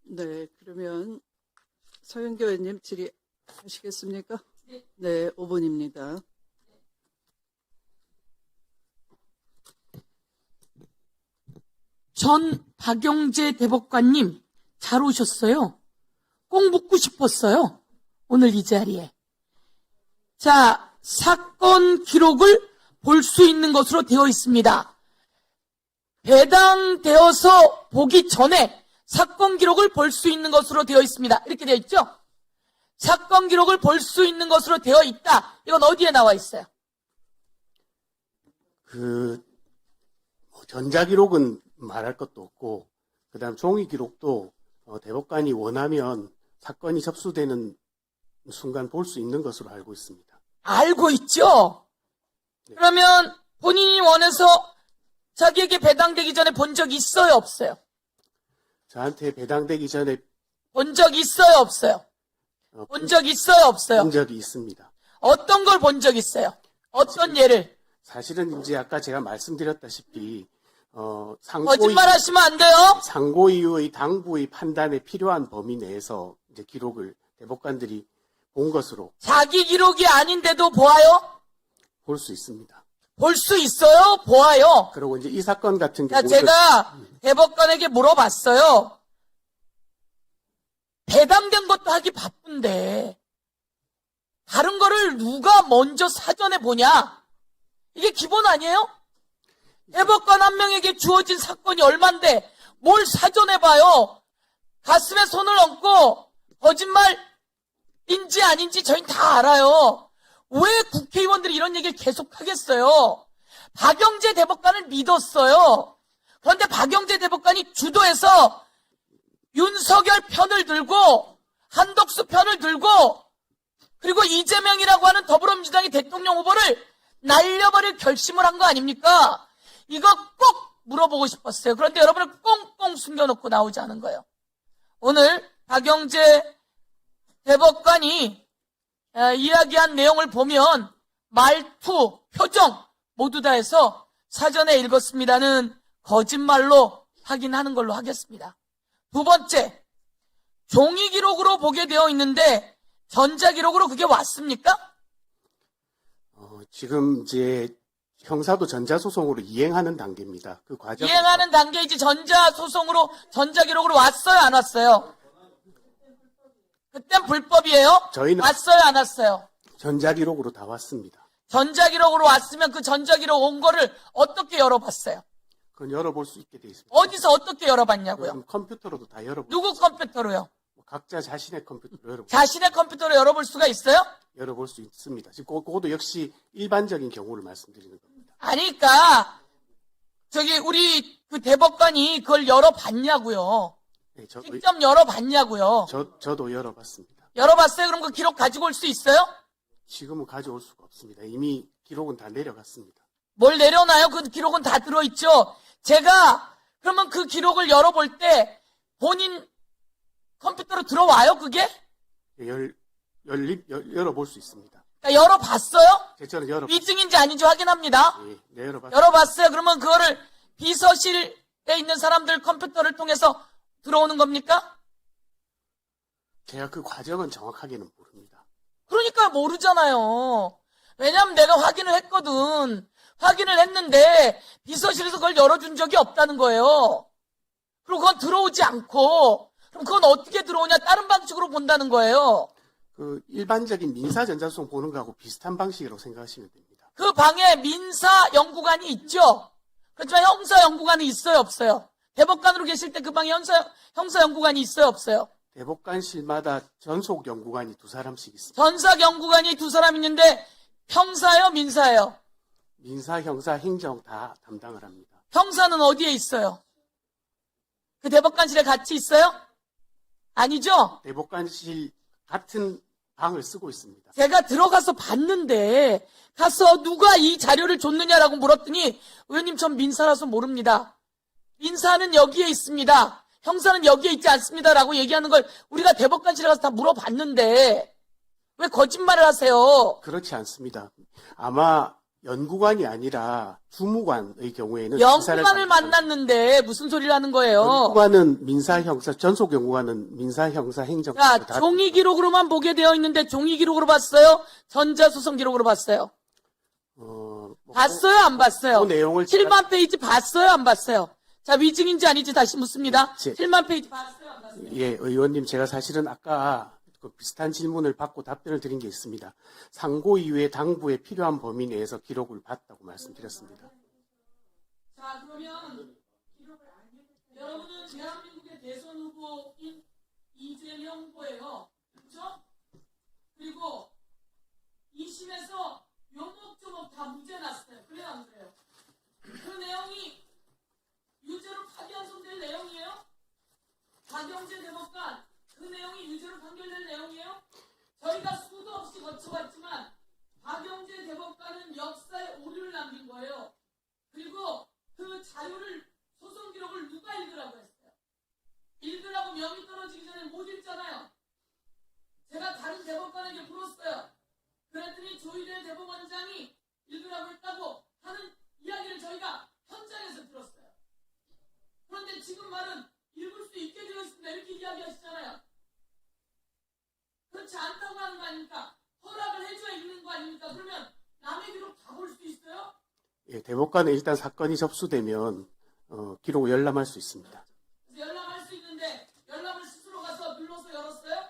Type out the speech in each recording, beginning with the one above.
네, 그러면 서영교 의원님 질의하시겠습니까? 네, 5분입니다. 전 박영재 대법관님 잘 오셨어요. 꼭 묻고 싶었어요. 오늘 이 자리에. 자, 사건 기록을 볼 수 있는 것으로 되어 있습니다. 배당되어서 보기 전에 사건 기록을 볼 수 있는 것으로 되어 있습니다. 이렇게 되어 있죠? 사건 기록을 볼 수 있는 것으로 되어 있다. 이건 어디에 나와 있어요? 전자기록은 말할 것도 없고, 그 다음 종이기록도 대법관이 원하면 사건이 접수되는 순간 볼 수 있는 것으로 알고 있습니다. 알고 있죠? 네. 그러면 본인이 원해서 자기에게 배당되기 전에 본 적 있어요, 없어요? 저한테 배당되기 전에 본 적 있어요, 없어요? 본 적 있어요, 없어요? 본 적이 있습니다. 어떤 걸 본 적 있어요? 어떤 예를? 사실은 이제 아까 제가 말씀드렸다시피 거짓말 하시면 안 돼요? 상고이의 당부의 판단에 필요한 범위 내에서 이제 기록을 대법관들이 본 것으로 자기 기록이 아닌데도 보아요? 볼 수 있습니다. 볼 수 있어요? 보아요? 그리고 이제 이 사건 같은 자, 경우는 제가 대법관에게 물어봤어요. 배당된 것도 하기 바쁜데 다른 거를 누가 먼저 사전에 보냐? 이게 기본 아니에요? 대법관 한 명에게 주어진 사건이 얼만데 뭘 사전에 봐요? 가슴에 손을 얹고 거짓말인지 아닌지 저희는 다 알아요. 왜 국회의원들이 이런 얘기를 계속 하겠어요? 박영재 대법관을 믿었어요. 그런데 박영재 대법관이 주도해서 윤석열 편을 들고 한덕수 편을 들고 그리고 이재명이라고 하는 더불어민주당의 대통령 후보를 날려버릴 결심을 한 거 아닙니까? 이거 꼭 물어보고 싶었어요. 그런데 여러분을 꽁꽁 숨겨놓고 나오지 않은 거예요. 오늘 박영재 대법관이 이야기한 내용을 보면 말투, 표정 모두 다 해서 사전에 읽었습니다는 거짓말로 확인하는 걸로 하겠습니다. 두 번째, 종이 기록으로 보게 되어 있는데 전자 기록으로 그게 왔습니까? 지금 이제 형사도 전자소송으로 이행하는 단계입니다. 그 과정 이행하는 단계이지 전자소송으로 전자기록으로 왔어요, 안 왔어요? 그땐 불법이에요? 저희는 왔어요, 안 왔어요? 전자기록으로 다 왔습니다. 전자기록으로 왔으면 그 전자기록 온 거를 어떻게 열어봤어요? 그건 열어볼 수 있게 돼 있습니다. 어디서 어떻게 열어봤냐고요? 그럼 컴퓨터로도 다 열어볼 누구 컴퓨터로요? 각자 자신의 컴퓨터로 자신의 컴퓨터로 열어볼 수가 있어요? 열어볼 수 있습니다. 지금 그것도 역시 일반적인 경우를 말씀드리는 겁니다. 아니까 저기 우리 그 대법관이 그걸 열어봤냐고요? 네, 직접 열어봤냐고요? 저도 열어봤습니다. 열어봤어요? 그럼 그 기록 가지고 올 수 있어요? 지금은 가져올 수가 없습니다. 이미 기록은 다 내려갔습니다. 뭘 내려놔요? 그 기록은 다 들어있죠? 제가 그러면 그 기록을 열어볼 때 본인 컴퓨터로 들어와요, 그게? 열어볼 수 있습니다. 그러니까 열어봤어요? 저는 위증인지 아닌지 확인합니다. 네, 열어봤습니다. 열어봤어요. 그러면 그거를 비서실에 있는 사람들 컴퓨터를 통해서 들어오는 겁니까? 제가 그 과정은 정확하게는 모릅니다. 그러니까 모르잖아요. 왜냐면 내가 확인을 했거든. 확인을 했는데 비서실에서 그걸 열어준 적이 없다는 거예요. 그리고 그건 들어오지 않고 그럼 그건 어떻게 들어오냐? 다른 방식으로 본다는 거예요. 그 일반적인 민사 전자소송 보는 거하고 비슷한 방식으로 생각하시면 됩니다. 그 방에 민사 연구관이 있죠. 그렇지만 형사 연구관이 있어요, 없어요? 대법관으로 계실 때 그 방에 형사 연구관이 있어요, 없어요? 대법관실마다 전속 연구관이 2사람씩 있습니다. 전사 연구관이 2사람 있는데 형사예요, 민사예요? 민사, 형사, 행정 다 담당을 합니다. 형사는 어디에 있어요? 그 대법관실에 같이 있어요? 아니죠? 대법관실 같은 방을 쓰고 있습니다. 제가 들어가서 봤는데 가서 누가 이 자료를 줬느냐라고 물었더니 의원님 전 민사라서 모릅니다. 민사는 여기에 있습니다. 형사는 여기에 있지 않습니다라고 얘기하는 걸 우리가 대법관실에 가서 다 물어봤는데 왜 거짓말을 하세요? 그렇지 않습니다. 아마 연구관이 아니라 주무관의 경우에는 연구관을 만났는데 무슨 소리를 하는 거예요? 연구관은 민사형사, 전속 연구관은 민사형사 행정. 자, 종이 기록으로만 보게 되어 있는데 종이 기록으로 봤어요? 전자소송 기록으로 봤어요? 뭐 봤어요? 안 봤어요? 그 내용을 7만 페이지 봤어요? 안 봤어요? 자, 위증인지 아닌지 다시 묻습니다. 제- 7만 페이지 봤어요? 안 봤어요? 예, 의원님, 제가 사실은 아까 그 비슷한 질문을 받고 답변을 드린 게 있습니다. 상고 이후에 당부에 필요한 범위 내에서 기록을 봤다고 말씀드렸습니다. 자, 그러면 여러분은 대한민국의 대선 후보인 이재명 후보예요. 그렇죠? 그리고 2심에서 요목조목 다 무죄 났어요. 그래요, 안 그래요? 그 내용이 유죄로 파기환송될 내용이에요? 박영재 대법관 그 내용이 유죄로 판결될 내용이에요? 저희가 수도 없이 거쳐봤지만 박영재 대법관은 역사에 오류를 남긴 거예요. 그리고 그 자료를 소송 기록을 누가 읽으라고 했어요? 읽으라고 명이 떨어지기 전에 못 읽잖아요. 제가 다른 대법관에게 물었어요. 그랬더니 조희대 대법원장이 읽으라고 했다고 하는 이야기를 저희가 현장에서 들었어요. 그런데 지금 말은 읽을 수 있게 되어 있습니다. 이렇게 이야기하시잖아요. 그렇지 않다고 하는 거 아닙니까? 허락을 해줘야 읽는 거 아닙니까? 그러면 남의 기록 다 볼 수 있어요? 예, 대법관은 일단 사건이 접수되면 기록을 열람할 수 있습니다. 열람할 수 있는데 열람을 스스로 가서 눌러서 열었어요?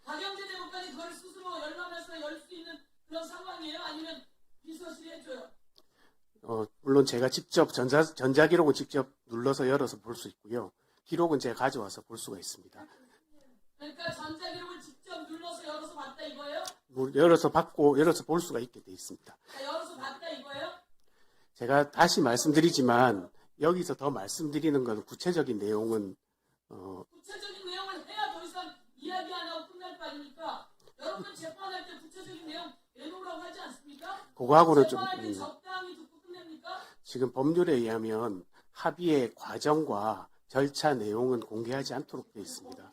박영재 대법관이 그걸 스스로 열람해서 열 수 있는 그런 상황이에요? 아니면 비서실이 해줘요? 물론 제가 직접 전자기록은 직접 눌러서 열어서 볼 수 있고요. 기록은 제가 가져와서 볼 수가 있습니다. 그러니까 전자기록을 직접 눌러서 열어서 봤다 이거예요? 열어서 받고 열어서 볼 수가 있게 돼 있습니다. 자, 열어서 봤다 이거예요? 제가 다시 말씀드리지만 여기서 더 말씀드리는 건 구체적인 내용은 구체적인 내용을 해야 더 이상 이야기 안 하고 끝날 거 아닙니까? 여러분 재판할 때 구체적인 내용 내놓으라고 하지 않습니까? 그거하고는 좀 재판할 때 적당히 듣고 끝냅니까? 지금 법률에 의하면 합의의 과정과 절차 내용은 공개하지 않도록 되어 있습니다.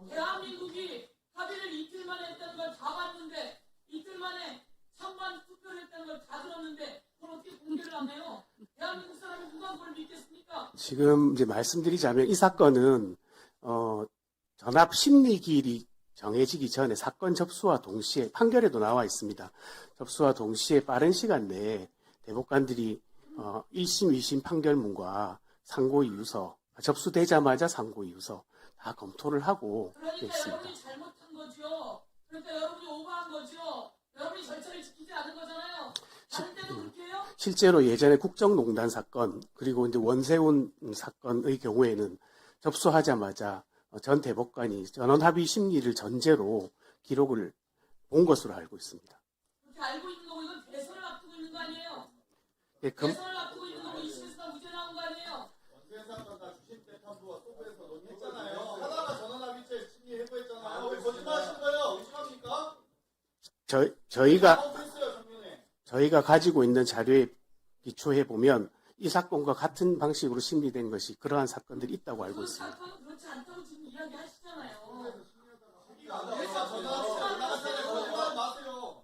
대한민국이 합의를 이틀 만에 했다는 걸 다 봤는데 이틀 만에 찬반 투표를 했다는 걸 다 들었는데 그걸 어떻게 공개를 안 해요? 대한민국 사람이 누가 그걸 믿겠습니까? 지금 이제 말씀드리자면 이 사건은 전압 심리기일이 정해지기 전에 사건 접수와 동시에 판결에도 나와 있습니다. 접수와 동시에 빠른 시간 내에 대법관들이 1심, 2심 판결문과 상고이유서 접수되자마자 상고이유서 다 검토를 하고 그러니까 있습니다. 여러분이 잘못한 거죠. 그러니까 여러분이 오버한 거죠. 여러분이 절차를 지키지 않은 거잖아요. 다른 때도 그렇게 해요? 실제로 예전에 국정농단 사건 그리고 이제 원세훈 사건의 경우에는 접수하자마자 전 대법관이 전원합의 심리를 전제로 기록을 본 것으로 알고 있습니다. 그렇게 알고 있는 거고 이건 대선을 앞두고 있는 거 아니에요? 예, 대선을 앞두고 있는 거고 2심에서 다 무죄 나온 거 아니에요? 사건 다 주식 재판부와 소부에서 논의했잖아요. 하다가 전원합의체 심리해부했잖아요. 왜 거짓말하시는 거예요? 의심합니까? 잘못했어요, 작년에. 저희가 가지고 있는 자료에 기초해 보면 이 사건과 같은 방식으로 심리된 것이 그러한 사건들이 있다고 알고 그 있습니다. 사건은 그렇지 않다고 지금 이야기하시잖아요. 회사 전화하고 나갔잖아요. 거짓말 마세요.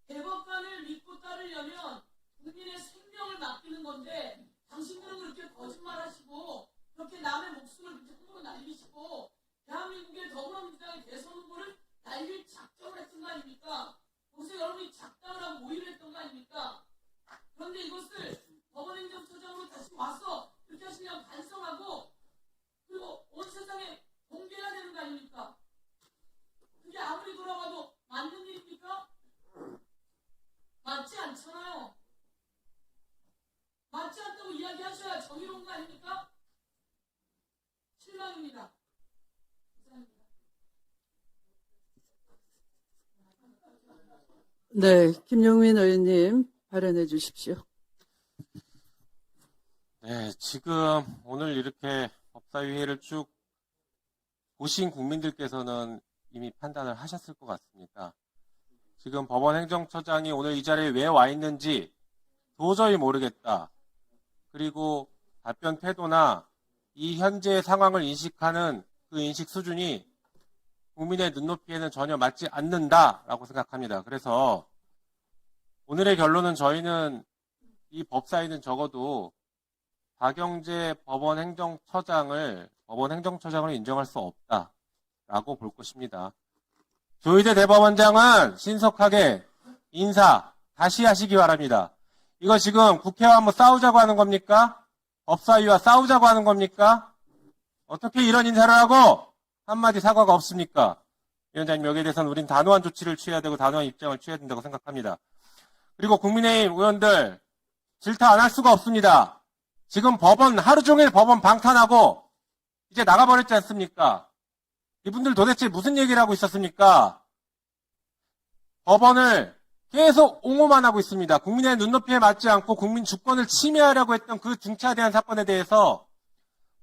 대법관을 믿고 따르려면 국민의 생명을 맡기는 건데 당신들은 그렇게 거짓말하시고 그렇게 남의 목숨을 그렇게 함부로 날리시고 대한민국의 더불어민주당의 대선 후보를 날릴 작정을 했던 거 아닙니까? 거기서 여러분이 작당을 하고 모의를 했던 거 아닙니까? 그런데 이것을 법원행정처장으로 다시 와서 그렇게 하시면 반성하고 그리고 온 세상에 공개해야 되는 거 아닙니까? 그게 아무리 돌아가도 맞는 일입니까? 맞지 않잖아요. 맞지 않다고 이야기하셔야 정의로운 거 아닙니까? 실망입니다. 감사합니다. 네, 김용민 의원님 발언해 주십시오. 네, 지금 오늘 이렇게 법사위회를 쭉 보신 국민들께서는 이미 판단을 하셨을 것 같습니다. 지금 법원행정처장이 오늘 이 자리에 왜 와 있는지 도저히 모르겠다. 그리고 답변 태도나 이 현재의 상황을 인식하는 그 인식 수준이 국민의 눈높이에는 전혀 맞지 않는다라고 생각합니다. 그래서 오늘의 결론은 저희는 이 법사위는 적어도 박영재 법원 행정처장을 인정할 수 없다라고 볼 것입니다. 조희대 대법원장은 신속하게 인사 다시 하시기 바랍니다. 이거 지금 국회와 한번 싸우자고 하는 겁니까? 법사위와 싸우자고 하는 겁니까? 어떻게 이런 인사를 하고 한마디 사과가 없습니까? 위원장님, 여기에 대해서는 우린 단호한 조치를 취해야 되고 단호한 입장을 취해야 된다고 생각합니다. 그리고 국민의힘 의원들 질타 안 할 수가 없습니다. 지금 법원 하루 종일 법원 방탄하고 이제 나가버렸지 않습니까? 이분들 도대체 무슨 얘기를 하고 있었습니까? 법원을 계속 옹호만 하고 있습니다. 국민의 눈높이에 맞지 않고 국민 주권을 침해하려고 했던 그 중차대한 사건에 대해서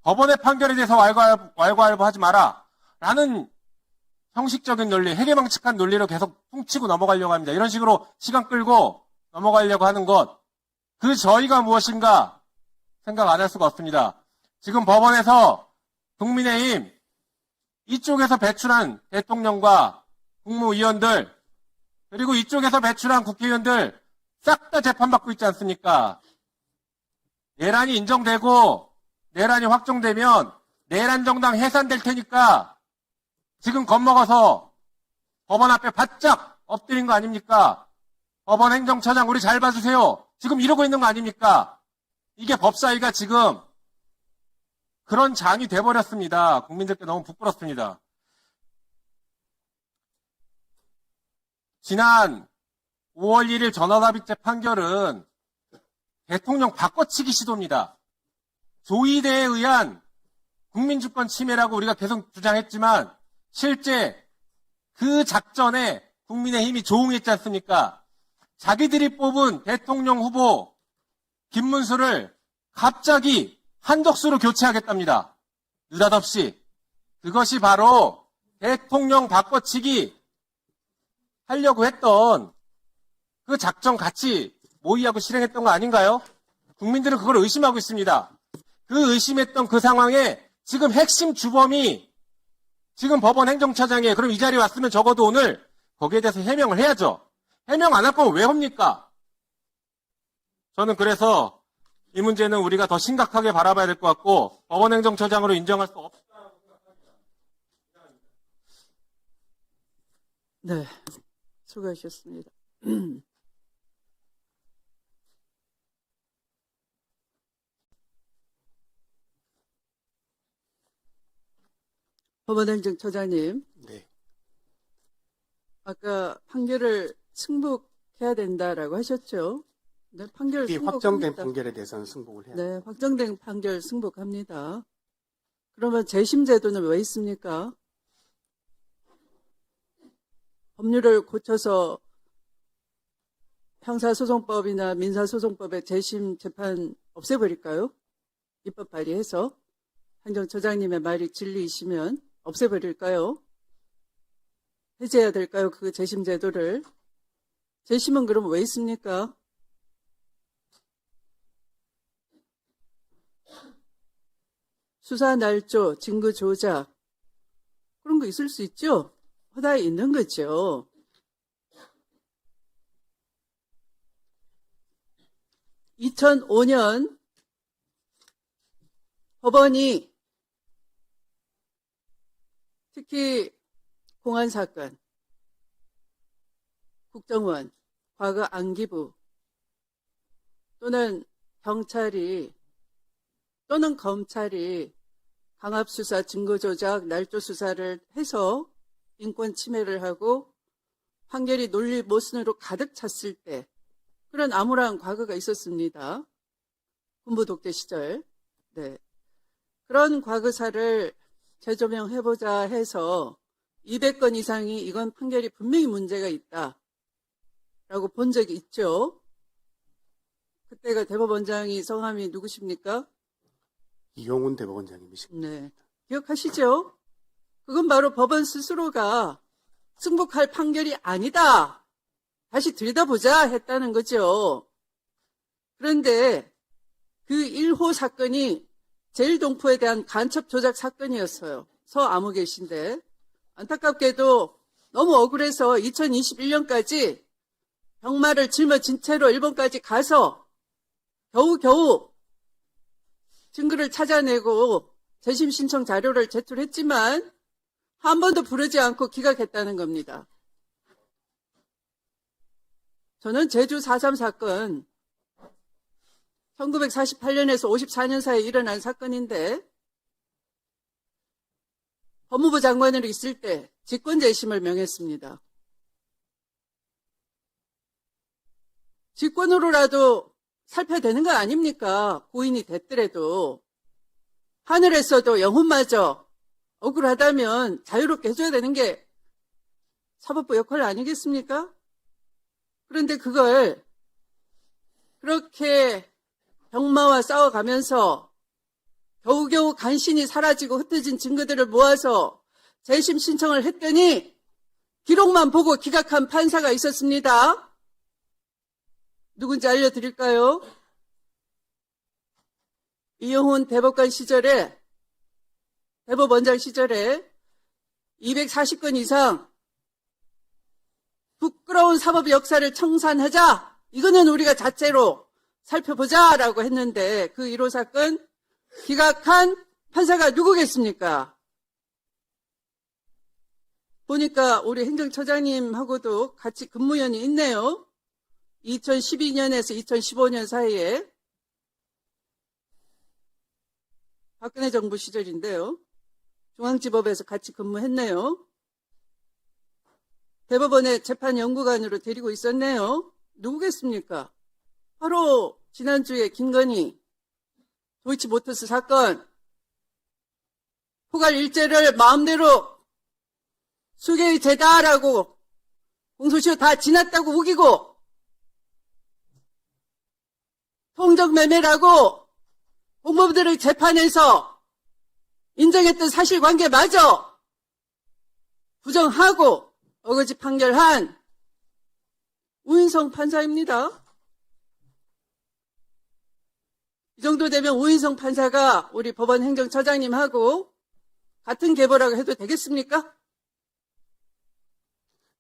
법원의 판결에 대해서 왈가왈부하지 마라 라는 형식적인 논리, 해괴망측한 논리로 계속 퉁치고 넘어가려고 합니다. 이런 식으로 시간 끌고 넘어가려고 하는 것, 그 저희가 무엇인가 생각 안 할 수가 없습니다. 지금 법원에서 국민의힘 이쪽에서 배출한 대통령과 국무위원들 그리고 이쪽에서 배출한 국회의원들 싹 다 재판받고 있지 않습니까? 내란이 인정되고 내란이 확정되면 내란 정당 해산될 테니까 지금 겁먹어서 법원 앞에 바짝 엎드린 거 아닙니까? 법원 행정처장 우리 잘 봐주세요. 지금 이러고 있는 거 아닙니까? 이게 법사위가 지금 그런 장이 돼버렸습니다. 국민들께 너무 부끄럽습니다. 지난 5월 1일 전원합의체 판결은 대통령 바꿔치기 시도입니다. 조희대에 의한 국민주권 침해라고 우리가 계속 주장했지만 실제 그 작전에 국민의힘이 조응했지 않습니까? 자기들이 뽑은 대통령 후보 김문수를 갑자기 한덕수로 교체하겠답니다. 느닷없이. 그것이 바로 대통령 바꿔치기 하려고 했던 그 작전 같이 모의하고 실행했던 거 아닌가요? 국민들은 그걸 의심하고 있습니다. 그 의심했던 그 상황에 지금 핵심 주범이 지금 법원 행정처장이에요. 그럼 이 자리에 왔으면 적어도 오늘 거기에 대해서 해명을 해야죠. 해명 안 할 거면 왜 합니까? 저는 그래서 이 문제는 우리가 더 심각하게 바라봐야 될 것 같고 법원 행정처장으로 인정할 수 없다고 생각합니다. 네, 수고하셨습니다. 법원행정처장님, 네. 아까 판결을 승복해야 된다라고 하셨죠? 네, 판결 이 확정된 승복합니다. 판결에 대해서는 승복을 해야 네, 확정된 판결 승복합니다. 그러면 재심 제도는 왜 있습니까? 법률을 고쳐서 형사소송법이나 민사소송법의 재심 재판 없애버릴까요? 입법 발의해서 행정처장님의 말이 진리이시면 없애버릴까요? 해제해야 될까요? 그 재심 제도를. 재심은 그럼 왜 있습니까? 수사 날조, 증거 조작 그런 거 있을 수 있죠? 허다에 있는 거죠. (2005년) 법원이 특히 공안 사건, 국정원, 과거 안기부 또는 경찰이 또는 검찰이 강압수사, 증거조작, 날조수사를 해서 인권 침해를 하고 판결이 논리 모순으로 가득 찼을 때 그런 암울한 과거가 있었습니다. 군부 독재 시절. 네. 그런 과거사를 재조명해보자 해서 200건 이상이 이건 판결이 분명히 문제가 있다 라고 본 적이 있죠. 그때가 대법원장이 성함이 누구십니까? 이용훈 대법원장님이십니다. 네. 기억하시죠? 그건 바로 법원 스스로가 승복할 판결이 아니다. 다시 들여다보자 했다는 거죠. 그런데 그 1호 사건이 제일동포에 대한 간첩 조작 사건이었어요. 서아무개신데 안타깝게도 너무 억울해서 2021년까지 병마를 짊어진 채로 일본까지 가서 겨우겨우 증거를 찾아내고 재심 신청 자료를 제출했지만 한 번도 부르지 않고 기각했다는 겁니다. 저는 제주 4.3 사건 1948년에서 54년 사이에 일어난 사건인데 법무부 장관으로 있을 때 직권재심을 명했습니다. 직권으로라도 살펴야 되는 거 아닙니까? 고인이 됐더라도. 하늘에서도 영혼마저 억울하다면 자유롭게 해줘야 되는 게 사법부 역할 아니겠습니까? 그런데 그걸 그렇게 병마와 싸워가면서 겨우겨우 간신히 사라지고 흩어진 증거들을 모아서 재심 신청을 했더니 기록만 보고 기각한 판사가 있었습니다. 누군지 알려드릴까요? 이영훈 대법관 시절에, 대법원장 시절에 240건 이상 부끄러운 사법 역사를 청산하자. 이거는 우리가 자체로 살펴보자라고 했는데 그 1호 사건 기각한 판사가 누구겠습니까? 보니까 우리 행정처장님하고도 같이 근무연이 있네요. 2012년에서 2015년 사이에 박근혜 정부 시절인데요. 중앙지법에서 같이 근무했네요. 대법원의 재판연구관으로 데리고 있었네요. 누구겠습니까? 바로 지난주에 김건희 도이치모터스 사건 포괄 일제를 마음대로 수개의 죄다라고 공소시효 다 지났다고 우기고 통정매매라고 공범들의 재판에서 인정했던 사실관계마저 부정하고 어거지 판결한 우인성 판사입니다. 이 정도 되면 우인성 판사가 우리 법원 행정처장님하고 같은 계보라고 해도 되겠습니까?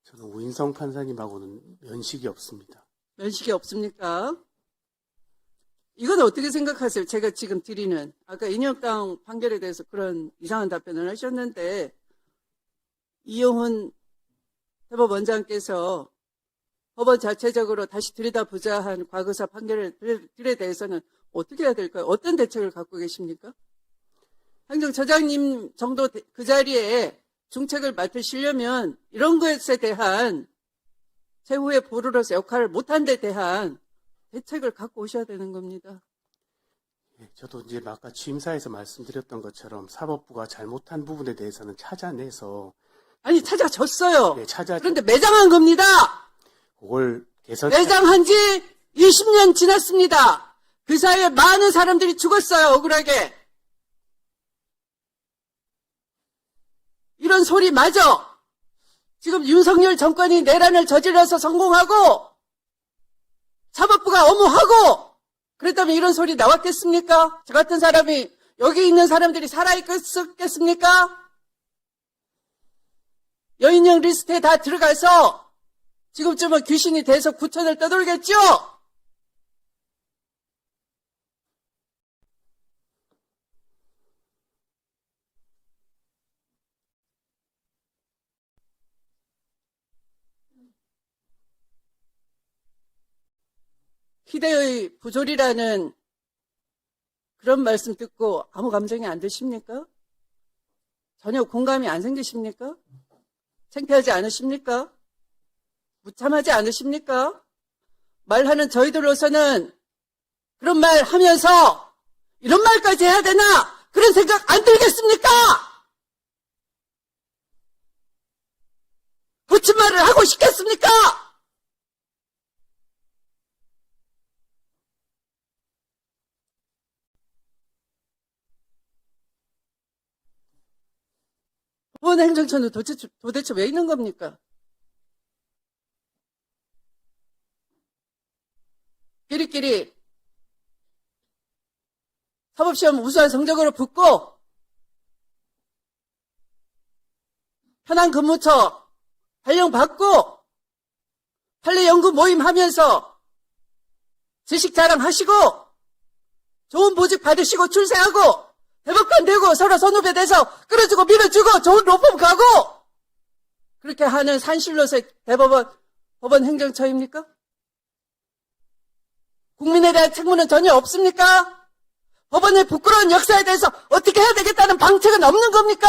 저는 우인성 판사님하고는 면식이 없습니다. 면식이 없습니까? 이건 어떻게 생각하세요? 제가 지금 드리는 아까 인혁당 판결에 대해서 그런 이상한 답변을 하셨는데 이영훈 대법원장께서 법원 자체적으로 다시 들여다보자 한 과거사 판결들에 대해서는 어떻게 해야 될까요? 어떤 대책을 갖고 계십니까? 행정처장님 정도 그 자리에 중책을 맡으시려면 이런 것에 대한 최후의 보루로서 역할을 못한 데 대한 대책을 갖고 오셔야 되는 겁니다. 예, 저도 이제 아까 취임사에서 말씀드렸던 것처럼 사법부가 잘못한 부분에 대해서는 찾아내서 아니 찾아줬어요. 예, 그런데 매장한 겁니다. 그걸 개선 매장한 지 20년 지났습니다. 그 사이에 많은 사람들이 죽었어요. 억울하게. 이런 소리 마저 지금 윤석열 정권이 내란을 저질러서 성공하고 사법부가 엄호하고 그랬다면 이런 소리 나왔겠습니까? 저 같은 사람이 여기 있는 사람들이 살아있겠습니까? 여인형 리스트에 다 들어가서 지금쯤은 귀신이 돼서 구천을 떠돌겠죠? 희대의 부조리라는 그런 말씀 듣고 아무 감정이 안 드십니까? 전혀 공감이 안 생기십니까? 창피하지 않으십니까? 무참하지 않으십니까? 말하는 저희들로서는 그런 말 하면서 이런 말까지 해야 되나? 그런 생각 안 들겠습니까? 붙인 말을 하고 싶겠습니까? 법원 행정처는 도대체 왜 있는 겁니까? 끼리끼리 사법시험 우수한 성적으로 붙고 편한 근무처 발령받고 판례연구 모임 하면서 지식 자랑하시고 좋은 보직 받으시고 출세하고 대법관 되고 서로 선후배 돼서 끌어주고 밀어주고 좋은 로펌 가고 그렇게 하는 산실로서의 법원 행정처입니까? 국민에 대한 책무는 전혀 없습니까? 법원의 부끄러운 역사에 대해서 어떻게 해야 되겠다는 방책은 없는 겁니까?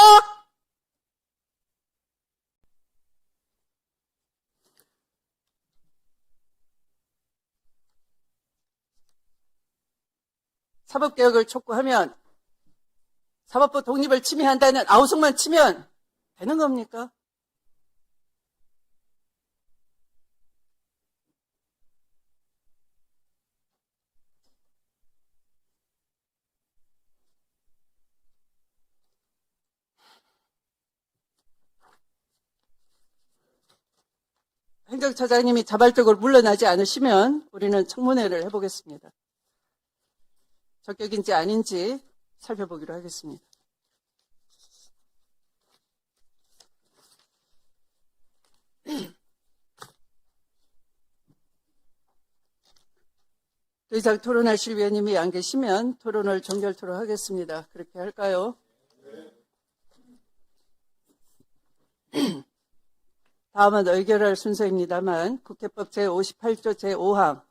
사법개혁을 촉구하면 사법부 독립을 침해한다는 아우성만 치면 되는 겁니까? 행정처장님이 자발적으로 물러나지 않으시면 우리는 청문회를 해보겠습니다. 적격인지 아닌지 살펴보기로 하겠습니다. 더 이상 토론하실 위원님이 안 계시면 토론을 종결토록 하겠습니다. 그렇게 할까요? 다음은 의결할 순서입니다만 국회법 제58조 제5항,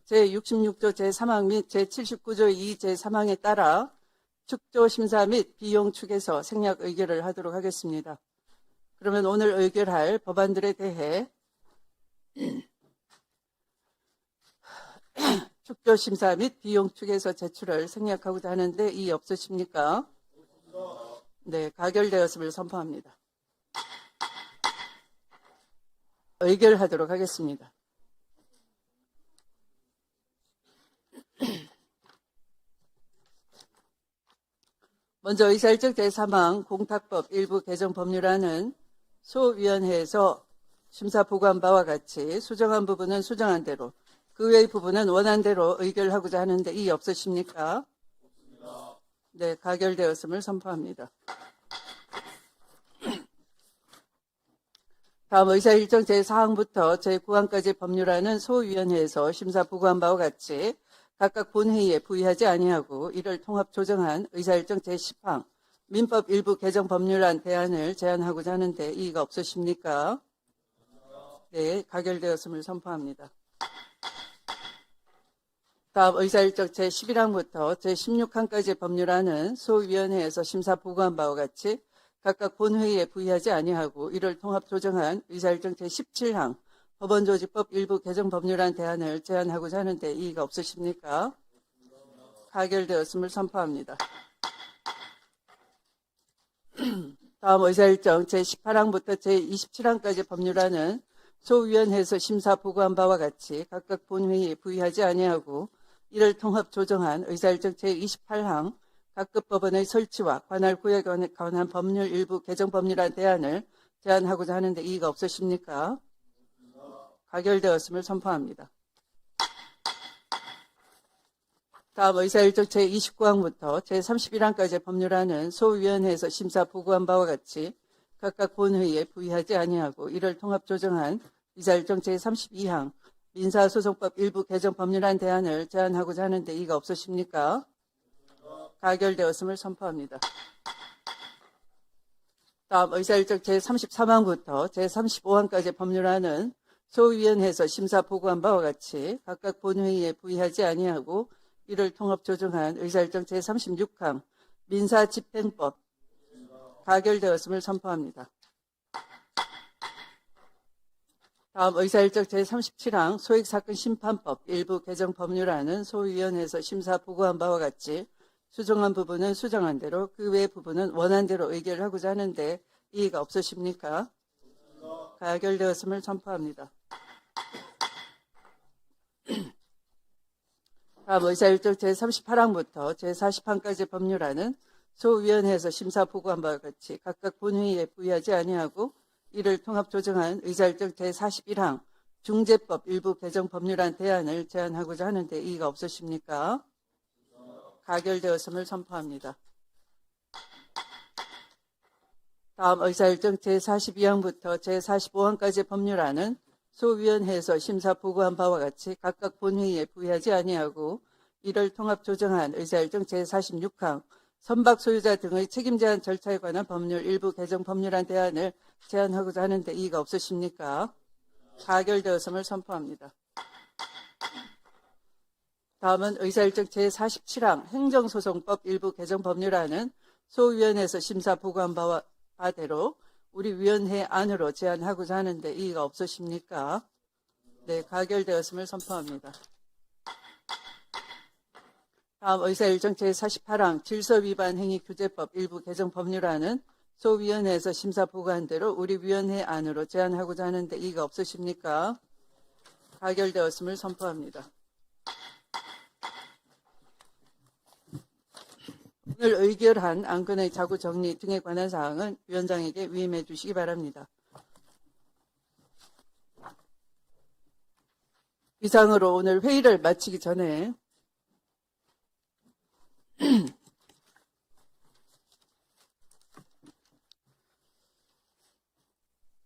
제66조 제3항 및 제79조 2 제3항에 따라 축조 심사 및 비용 축에서 생략 의결을 하도록 하겠습니다. 그러면 오늘 의결할 법안들에 대해 축조 심사 및 비용 축에서 제출을 생략하고자 하는데 이의 없으십니까? 네, 가결되었음을 선포합니다. 의결하도록 하겠습니다. 먼저 의사일정 제3항 공탁법 일부 개정 법률안은 소위원회에서 심사 보고한 바와 같이 수정한 부분은 수정한 대로, 그 외의 부분은 원한 대로 의결하고자 하는데 이의 없으십니까? 네, 가결되었음을 선포합니다. 다음 의사일정 제4항부터 제9항까지 법률안은 소위원회에서 심사 보고한 바와 같이 각각 본회의에 부의하지 아니하고 이를 통합 조정한 의사일정 제10항 민법 일부 개정 법률안 대안을 제안하고자 하는데 이의가 없으십니까? 네, 가결되었음을 선포합니다. 다음 의사일정 제11항부터 제16항까지 법률안은 소위원회에서 심사 보고한 바와 같이 각각 본회의에 부의하지 아니하고 이를 통합 조정한 의사일정 제17항 법원조직법 일부 개정 법률안 대안을 제안하고자 하는데 이의가 없으십니까? 가결되었음을 선포합니다. 다음 의사일정 제18항부터 제27항까지 법률안은 소위원회에서 심사 보고한 바와 같이 각각 본회의에 부의하지 아니하고 이를 통합 조정한 의사일정 제28항 각급 법원의 설치와 관할 구역에 관한 법률 일부 개정 법률안 대안을 제안하고자 하는데 이의가 없으십니까? 가결되었음을 선포합니다. 다음 의사일정 제29항부터 제31항까지 법률안은 소위원회에서 심사 보고한 바와 같이 각각 본회의에 부의하지 아니하고 이를 통합 조정한 의사일정 제32항 민사소송법 일부 개정 법률안 대안을 제안하고자 하는데 이의가 없으십니까? 가결되었음을 선포합니다. 다음 의사일정 제33항부터 제35항까지 법률안은 소위원회에서 심사 보고한 바와 같이 각각 본회의에 부의하지 아니하고 이를 통합 조정한 의사일정 제36항 민사집행법 가결되었음을 선포합니다. 다음 의사일정 제37항 소액사건 심판법 일부 개정 법률안은 소위원회에서 심사 보고한 바와 같이 수정한 부분은 수정한 대로, 그 외의 부분은 원한 대로 의결을 하고자 하는데 이의가 없으십니까? 가결되었음을 선포합니다. 다음 의사일정 제38항부터 제40항까지 법률안은 소위원회에서 심사 보고한 바와 같이 각각 본회의에 부의하지 아니하고 이를 통합 조정한 의사일정 제41항 중재법 일부 개정 법률안 대안을 제안하고자 하는데 이의가 없으십니까? 가결되었음을 선포합니다. 다음 의사일정 제42항부터 제45항까지 법률안은 소위원회에서 심사 보고한 바와 같이 각각 본회의에 부의하지 아니하고 이를 통합 조정한 의사일정 제46항 선박 소유자 등의 책임 제한 절차에 관한 법률 일부 개정 법률안 대안을 제안하고자 하는데 이의가 없으십니까? 가결되었음을 선포합니다. 다음은 의사일정 제47항 행정소송법 일부 개정 법률안은 소위원회에서 심사 보고한 바대로 우리 위원회 안으로 제안하고자 하는데 이의가 없으십니까? 네, 가결되었음을 선포합니다. 다음 의사일정 제48항 질서위반 행위규제법 일부 개정 법률안은 소위원회에서 심사 보고한 대로 우리 위원회 안으로 제안하고자 하는데 이의가 없으십니까? 가결되었음을 선포합니다. 오늘 의결한 안건의 자구 정리 등에 관한 사항은 위원장에게 위임해 주시기 바랍니다. 이상으로 오늘 회의를 마치기 전에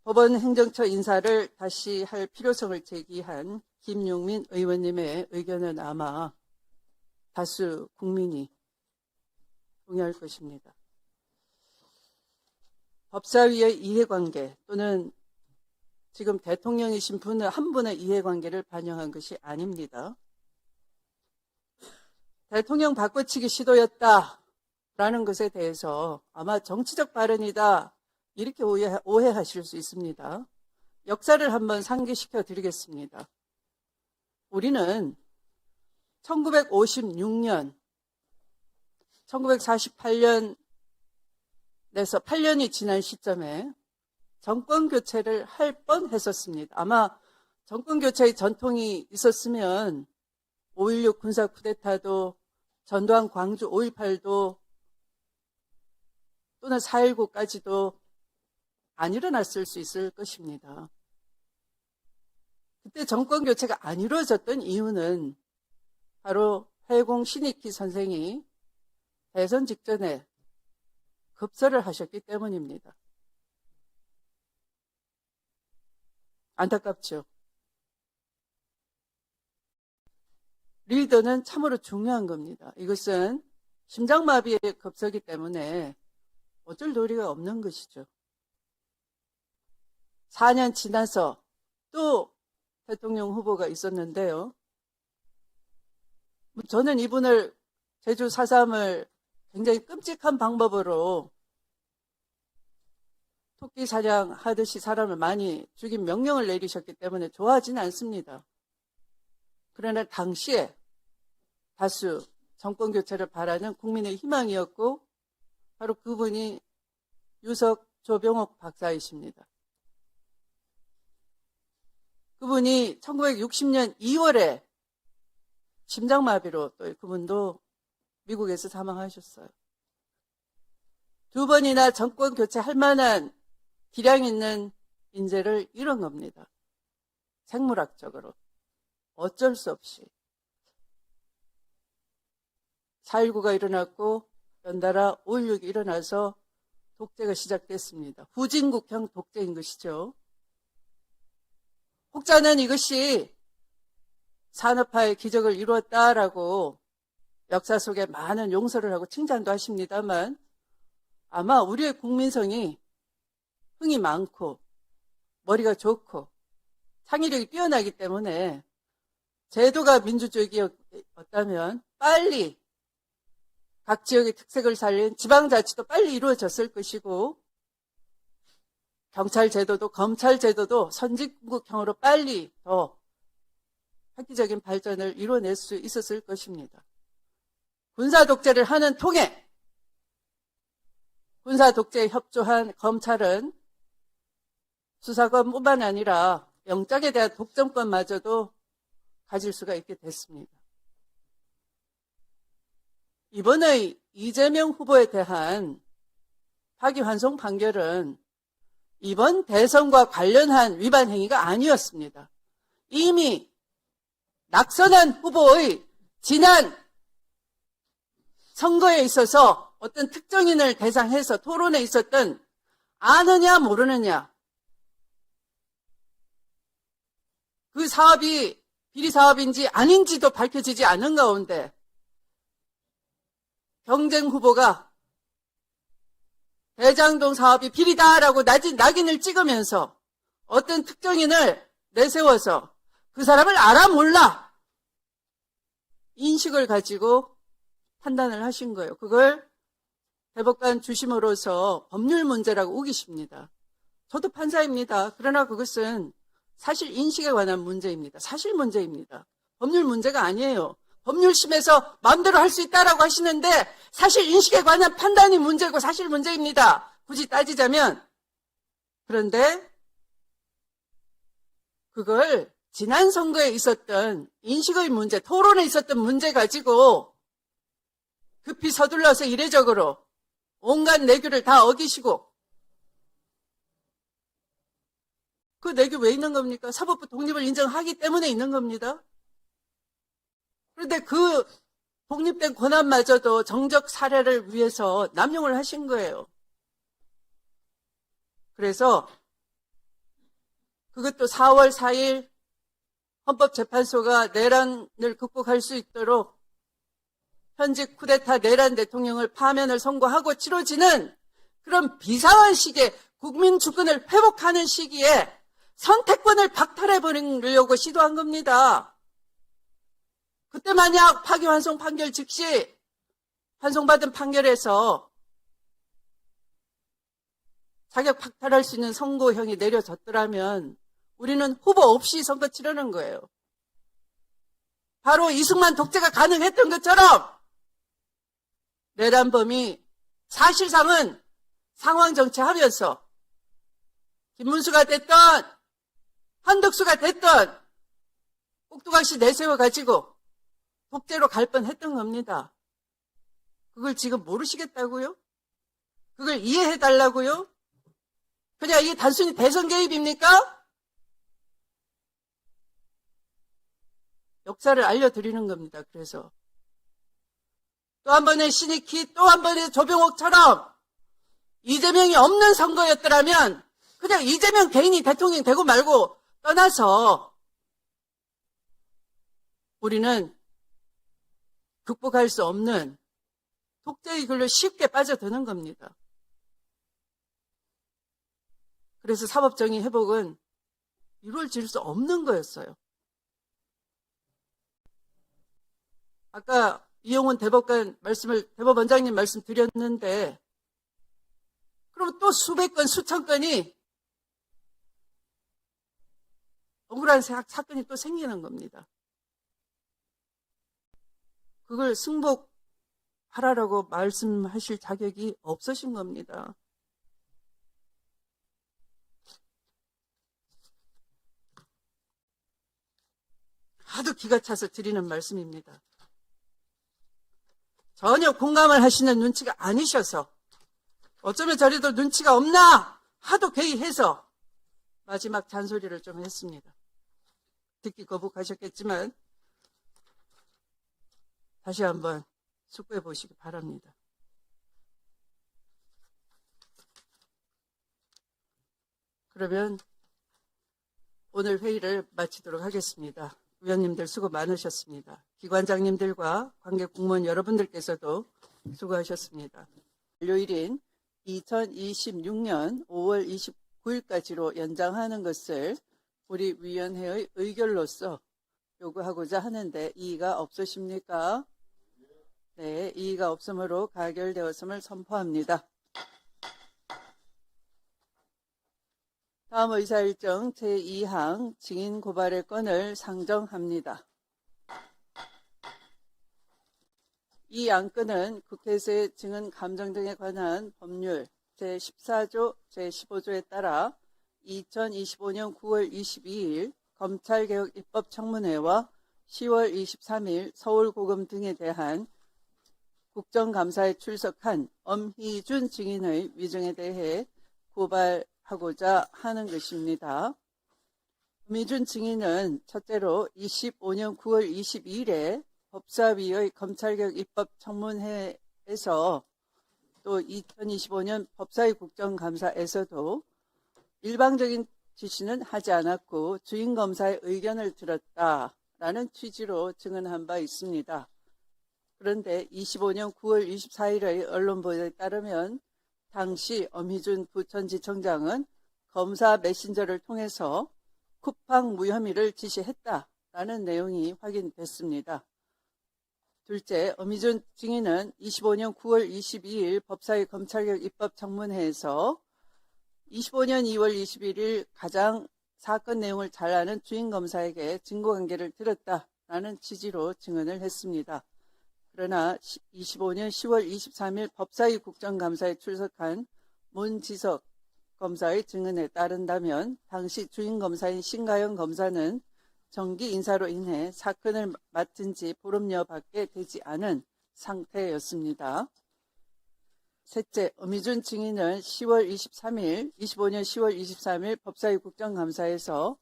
법원 행정처 인사를 다시 할 필요성을 제기한 김용민 의원님의 의견은 아마 다수 국민이 동의할 것입니다. 법사위의 이해관계 또는 지금 대통령이신 한 분의 이해관계를 반영한 것이 아닙니다. 대통령 바꿔치기 시도였다라는 것에 대해서 아마 정치적 발언이다 이렇게 오해하실 수 있습니다. 역사를 한번 상기시켜 드리겠습니다. 우리는 1956년 1948년에서 8년이 지난 시점에 정권 교체를 할 뻔했었습니다. 아마 정권 교체의 전통이 있었으면 5.16 군사 쿠데타도 전두환 광주 5.18도 또는 4.19까지도 안 일어났을 수 있을 것입니다. 그때 정권 교체가 안 이루어졌던 이유는 바로 회공 신익희 선생이 대선 직전에 급서를 하셨기 때문입니다. 안타깝죠. 리더는 참으로 중요한 겁니다. 이것은 심장마비의 급서기 때문에 어쩔 도리가 없는 것이죠. 4년 지나서 또 대통령 후보가 있었는데요. 저는 이분을 제주 4.3을 굉장히 끔찍한 방법으로 토끼 사냥하듯이 사람을 많이 죽인 명령을 내리셨기 때문에 좋아하지는 않습니다. 그러나 당시에 다수 정권 교체를 바라는 국민의 희망이었고 바로 그분이 유석 조병옥 박사이십니다. 그분이 1960년 2월에 심장마비로 또 그분도 미국에서 사망하셨어요. 두 번이나 정권 교체할 만한 기량 있는 인재를 잃은 겁니다. 생물학적으로. 어쩔 수 없이. 4.19가 일어났고 연달아 5.16이 일어나서 독재가 시작됐습니다. 후진국형 독재인 것이죠. 혹자는 이것이 산업화의 기적을 이루었다라고 역사 속에 많은 용서를 하고 칭찬도 하십니다만 아마 우리의 국민성이 흥이 많고 머리가 좋고 창의력이 뛰어나기 때문에 제도가 민주주의였다면 빨리 각 지역의 특색을 살린 지방자치도 빨리 이루어졌을 것이고 경찰 제도도 검찰 제도도 선진국형으로 빨리 더 획기적인 발전을 이뤄낼 수 있었을 것입니다. 군사 독재를 하는 통에 군사 독재에 협조한 검찰은 수사권뿐만 아니라 영장에 대한 독점권마저도 가질 수가 있게 됐습니다. 이번의 이재명 후보에 대한 파기환송 판결은 이번 대선과 관련한 위반 행위가 아니었습니다. 이미 낙선한 후보의 지난 선거에 있어서 어떤 특정인을 대상해서 토론에 있었던 아느냐 모르느냐 그 사업이 비리 사업인지 아닌지도 밝혀지지 않은 가운데 경쟁 후보가 대장동 사업이 비리다라고 낙인을 찍으면서 어떤 특정인을 내세워서 그 사람을 알아 몰라 인식을 가지고 판단을 하신 거예요. 그걸 대법관 주심으로서 법률 문제라고 우기십니다. 저도 판사입니다. 그러나 그것은 사실 인식에 관한 문제입니다. 사실 문제입니다. 법률 문제가 아니에요. 법률심에서 마음대로 할 수 있다라고 하시는데 사실 인식에 관한 판단이 문제고 사실 문제입니다. 굳이 따지자면. 그런데 그걸 지난 선거에 있었던 인식의 문제, 토론에 있었던 문제 가지고 급히 서둘러서 이례적으로 온갖 내규를 다 어기시고 그 내규 왜 있는 겁니까? 사법부 독립을 인정하기 때문에 있는 겁니다. 그런데 그 독립된 권한마저도 정적 사례를 위해서 남용을 하신 거예요. 그래서 그것도 4월 4일 헌법재판소가 내란을 극복할 수 있도록 현직 쿠데타 내란 대통령을 파면을 선고하고 치러지는 그런 비상한 시기에 국민 주권을 회복하는 시기에 선택권을 박탈해버리려고 시도한 겁니다. 그때 만약 파기환송 판결 즉시 환송받은 판결에서 자격 박탈할 수 있는 선고형이 내려졌더라면 우리는 후보 없이 선거 치르는 거예요. 바로 이승만 독재가 가능했던 것처럼 내란범이 사실상은 상황 정치하면서 김문수가 됐던 한덕수가 됐던 꼭두각시 내세워가지고 독재로 갈 뻔했던 겁니다. 그걸 지금 모르시겠다고요? 그걸 이해해달라고요? 그냥 이게 단순히 대선 개입입니까? 역사를 알려드리는 겁니다. 그래서 또 한 번의 신익희, 또 한 번의 조병옥처럼 이재명이 없는 선거였더라면 그냥 이재명 개인이 대통령 되고 말고 떠나서 우리는 극복할 수 없는 독재의 길로 쉽게 빠져드는 겁니다. 그래서 사법정의 회복은 이루어질 수 없는 거였어요. 아까 이용훈 대법원장님 말씀 드렸는데 그럼 또 수백 건, 수천 건이 억울한 사건이 또 생기는 겁니다. 그걸 승복하라고 말씀하실 자격이 없으신 겁니다. 하도 기가 차서 드리는 말씀입니다. 전혀 공감을 하시는 눈치가 아니셔서 어쩌면 저리도 눈치가 없나 하도 개의해서 마지막 잔소리를 좀 했습니다. 듣기 거북하셨겠지만 다시 한번 숙고해 보시기 바랍니다. 그러면 오늘 회의를 마치도록 하겠습니다. 위원님들 수고 많으셨습니다. 기관장님들과 관계 공무원 여러분들께서도 수고하셨습니다. 일요일인 2026년 5월 29일까지로 연장하는 것을 우리 위원회의 의결로서 요구하고자 하는데 이의가 없으십니까? 네, 이의가 없으므로 가결되었음을 선포합니다. 다음 의사일정 제2항 증인 고발의 건을 상정합니다. 이 안건은 국회에서의 증언 감정 등에 관한 법률 제14조 제15조에 따라 2025년 9월 22일 검찰개혁 입법청문회와 10월 23일 서울고검 등에 대한 국정감사에 출석한 엄희준 증인의 위증에 대해 고발하고자 하는 것입니다. 엄희준 증인은 첫째로 25년 9월 22일에 법사위의 검찰개혁 입법청문회에서 또 2025년 법사위 국정감사에서도 일방적인 지시는 하지 않았고 주임검사의 의견을 들었다라는 취지로 증언한 바 있습니다. 그런데 25년 9월 24일의 언론보도에 따르면 당시 엄희준 부천지청장은 검사 메신저를 통해서 쿠팡 무혐의를 지시했다라는 내용이 확인됐습니다. 둘째, 엄희준 증인은 25년 9월 22일 법사위 검찰개혁 입법청문회에서 25년 2월 21일 가장 사건 내용을 잘 아는 주임검사에게 증거관계를 들었다라는 취지로 증언을 했습니다. 그러나 25년 10월 23일 법사위 국정감사에 출석한 문지석 검사의 증언에 따른다면 당시 주임검사인 신가영 검사는 정기 인사로 인해 사건을 맡은 지 보름여밖에 되지 않은 상태였습니다. 셋째, 엄희준 증인은 25년 10월 23일 법사위 국정감사에서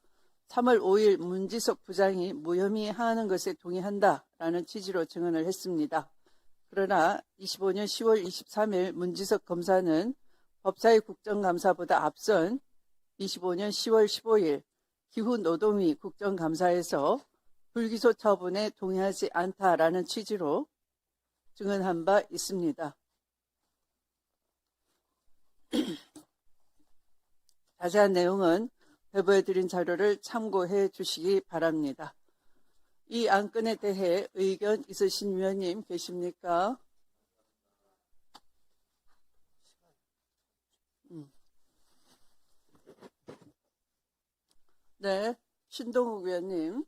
3월 5일 문지석 부장이 무혐의 하는 것에 동의한다라는 취지로 증언을 했습니다. 그러나 25년 10월 23일 문지석 검사는 법사위 국정감사보다 앞선 25년 10월 15일 기후노동위 국정감사에서 불기소 처분에 동의하지 않다라는 취지로 증언한 바 있습니다. 자세한 내용은 배부해드린 자료를 참고해 주시기 바랍니다. 이 안건에 대해 의견 있으신 위원님 계십니까? 네, 신동욱 위원님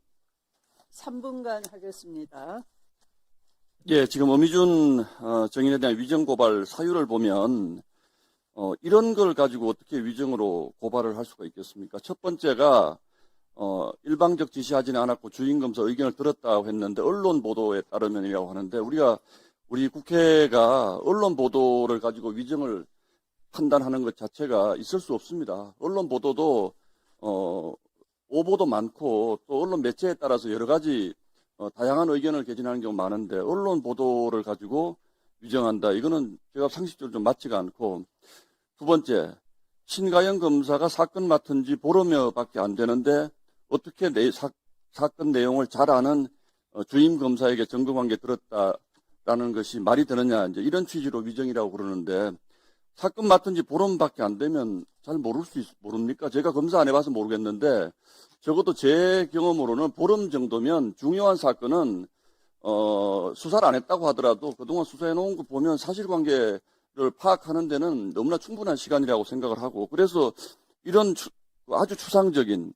3분간 하겠습니다. 예, 지금 엄희준 정인에 대한 위정 고발 사유를 보면 이런 걸 가지고 어떻게 위정으로 고발을 할 수가 있겠습니까? 첫 번째가 일방적 지시하지는 않았고 주임검사 의견을 들었다고 했는데 언론 보도에 따르면이라고 하는데 우리 국회가 언론 보도를 가지고 위정을 판단하는 것 자체가 있을 수 없습니다. 언론 보도도 오보도 많고 또 언론 매체에 따라서 여러 가지 다양한 의견을 개진하는 경우 많은데 언론 보도를 가지고 위정한다. 이거는 제가 상식적으로 좀 맞지가 않고 두 번째, 신가영 검사가 사건 맡은 지 보름여밖에 안 되는데 어떻게 사건 내용을 잘 아는 주임 검사에게 증거관계 들었다라는 것이 말이 되느냐 이제 이런 취지로 위정이라고 그러는데 사건 맡은 지 보름밖에 안 되면 잘 모릅니까? 제가 검사 안 해봐서 모르겠는데 적어도 제 경험으로는 보름 정도면 중요한 사건은 수사를 안 했다고 하더라도 그동안 수사해 놓은 거 보면 사실관계를 파악하는 데는 너무나 충분한 시간이라고 생각을 하고 그래서 이런 아주 추상적인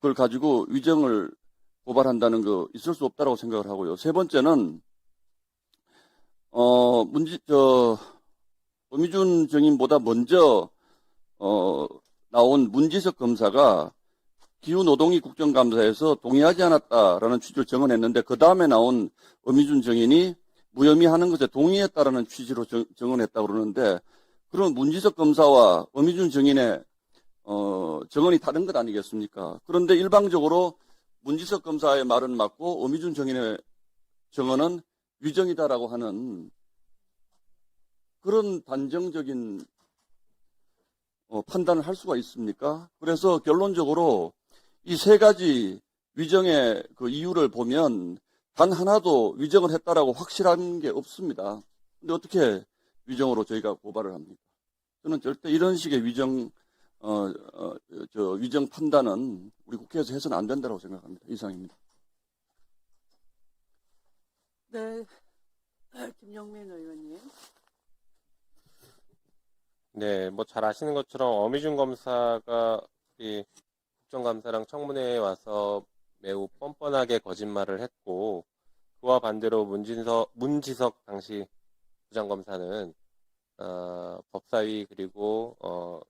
걸 가지고 위정을 고발한다는 거 있을 수 없다고 생각을 하고요. 세 번째는 엄희준 정인보다 먼저 나온 문지석 검사가 기후노동위 국정감사에서 동의하지 않았다라는 취지로 증언했는데 그 다음에 나온 엄희준 정인이 무혐의하는 것에 동의했다라는 취지로 증언했다고 그러는데 그런 문지석 검사와 엄희준 정인의 증언이 다른 것 아니겠습니까? 그런데 일방적으로 문지석 검사의 말은 맞고 엄희준 정인의 증언은 위정이다라고 하는 그런 단정적인 판단을 할 수가 있습니까? 그래서 결론적으로 이 세 가지 위정의 그 이유를 보면 단 하나도 위정을 했다라고 확실한 게 없습니다. 근데 어떻게 위정으로 저희가 고발을 합니까? 저는 절대 이런 식의 위정 판단은 우리 국회에서 해서는 안 된다고 생각합니다. 이상입니다. 네, 김영민 의원님. 네, 뭐 잘 아시는 것처럼 엄희준 검사가 이 국정감사랑 청문회에 와서 매우 뻔뻔하게 거짓말을 했고 그와 반대로 문지석 당시 부장검사는 법사위 그리고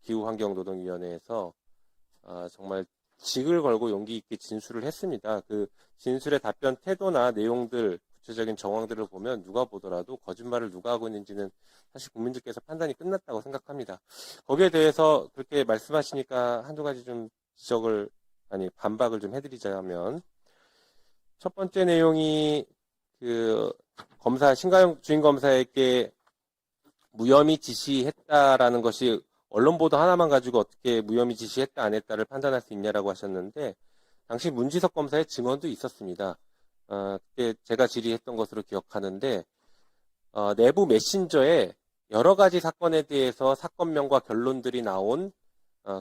기후환경노동위원회에서 정말 직을 걸고 용기 있게 진술을 했습니다. 그 진술의 답변 태도나 내용들 구체적인 정황들을 보면 누가 보더라도 거짓말을 누가 하고 있는지는 사실 국민들께서 판단이 끝났다고 생각합니다. 거기에 대해서 그렇게 말씀하시니까 한두 가지 좀 반박을 좀 해드리자면 첫 번째 내용이 그 신가영 주임검사에게 무혐의 지시했다라는 것이 언론 보도 하나만 가지고 어떻게 무혐의 지시했다 안 했다를 판단할 수 있냐라고 하셨는데 당시 문지석 검사의 증언도 있었습니다. 그때 제가 질의했던 것으로 기억하는데 내부 메신저에 여러 가지 사건에 대해서 사건명과 결론들이 나온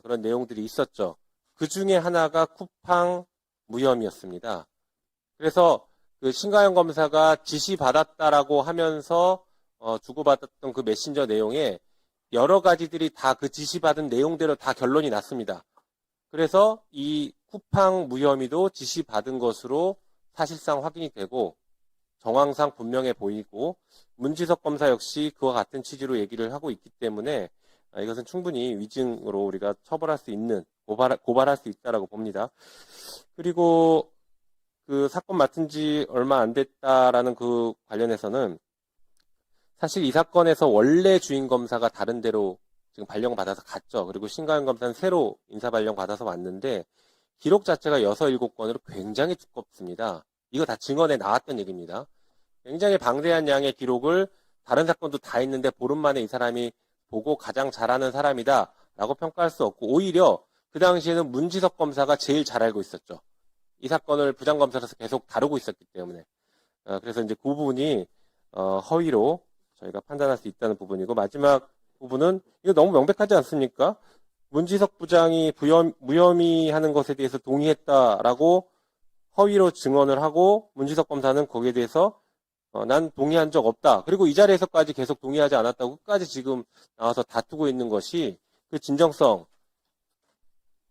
그런 내용들이 있었죠. 그 중에 하나가 쿠팡 무혐의였습니다. 그래서 그 신가영 검사가 지시받았다라고 하면서 주고받았던 그 메신저 내용에 여러 가지들이 다 그 지시받은 내용대로 다 결론이 났습니다. 그래서 이 쿠팡 무혐의도 지시받은 것으로 사실상 확인이 되고 정황상 분명해 보이고 문지석 검사 역시 그와 같은 취지로 얘기를 하고 있기 때문에 이것은 충분히 위증으로 우리가 처벌할 수 있는 고발할 수 있다라고 봅니다. 그리고 그 사건 맡은 지 얼마 안 됐다라는 그 관련해서는 사실 이 사건에서 원래 주인 검사가 다른 데로 지금 발령받아서 갔죠. 그리고 신가영 검사는 새로 인사 발령받아서 왔는데 기록 자체가 6, 7건으로 굉장히 두껍습니다. 이거 다 증언에 나왔던 얘기입니다. 굉장히 방대한 양의 기록을 다른 사건도 다 있는데 보름 만에 이 사람이 보고 가장 잘하는 사람이다 라고 평가할 수 없고 오히려 그 당시에는 문지석 검사가 제일 잘 알고 있었죠. 이 사건을 부장검사로서 계속 다루고 있었기 때문에 그래서 이제 그 부분이 허위로 저희가 판단할 수 있다는 부분이고 마지막 부분은 이거 너무 명백하지 않습니까? 문지석 부장이 무혐의하는 것에 대해서 동의했다라고 허위로 증언을 하고 문지석 검사는 거기에 대해서 난 동의한 적 없다. 그리고 이 자리에서까지 계속 동의하지 않았다고 끝까지 지금 나와서 다투고 있는 것이 그 진정성,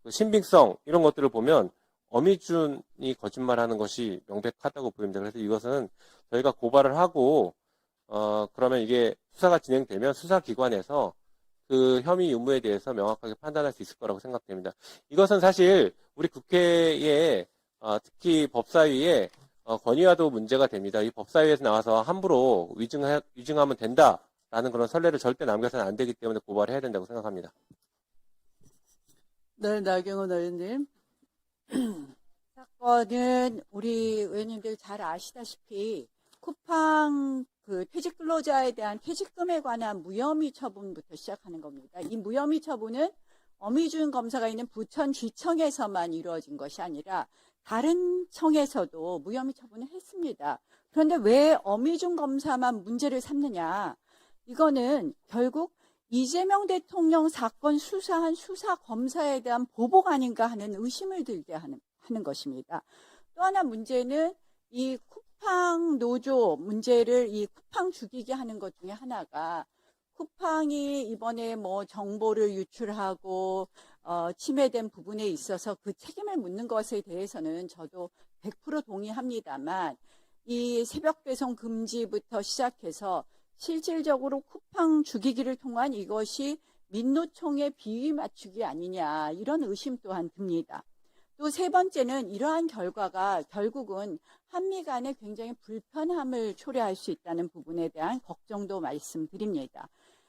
그 신빙성 이런 것들을 보면 어미준이 거짓말하는 것이 명백하다고 보입니다. 그래서 이것은 저희가 고발을 하고 그러면 이게 수사가 진행되면 수사기관에서 그 혐의 유무에 대해서 명확하게 판단할 수 있을 거라고 생각됩니다. 이것은 사실 우리 국회에 특히 법사위에 건의와도 문제가 됩니다. 이 법사위에서 나와서 함부로 위증하면 된다라는 그런 선례를 절대 남겨서는 안 되기 때문에 고발을 해야 된다고 생각합니다. 네, 나경원 의원님. 사건은 우리 의원님들 잘 아시다시피 쿠팡 그 퇴직 근로자에 대한 퇴직금에 관한 무혐의 처분부터 시작하는 겁니다. 이 무혐의 처분은 어미준 검사가 있는 부천 지청에서만 이루어진 것이 아니라 다른 청에서도 무혐의 처분을 했습니다. 그런데 왜 어미준 검사만 문제를 삼느냐? 이거는 결국 이재명 대통령 사건 수사한 수사검사에 대한 보복 아닌가 하는 의심을 들게 하는 것입니다. 또 하나 문제는 이 쿠팡 노조 문제를 이 쿠팡 죽이게 하는 것 중에 하나가 쿠팡이 이번에 뭐 정보를 유출하고 침해된 부분에 있어서 그 책임을 묻는 것에 대해서는 저도 100% 동의합니다만 이 새벽 배송 금지부터 시작해서 실질적으로 쿠팡 죽이기를 통한 이것이 민노총의 비위 맞추기 아니냐 이런 의심 또한 듭니다. 또 세 번째는 이러한 결과가 결국은 한미 간에 굉장히 불편함을 초래할 수 있다는 부분에 대한 걱정도 말씀드립니다.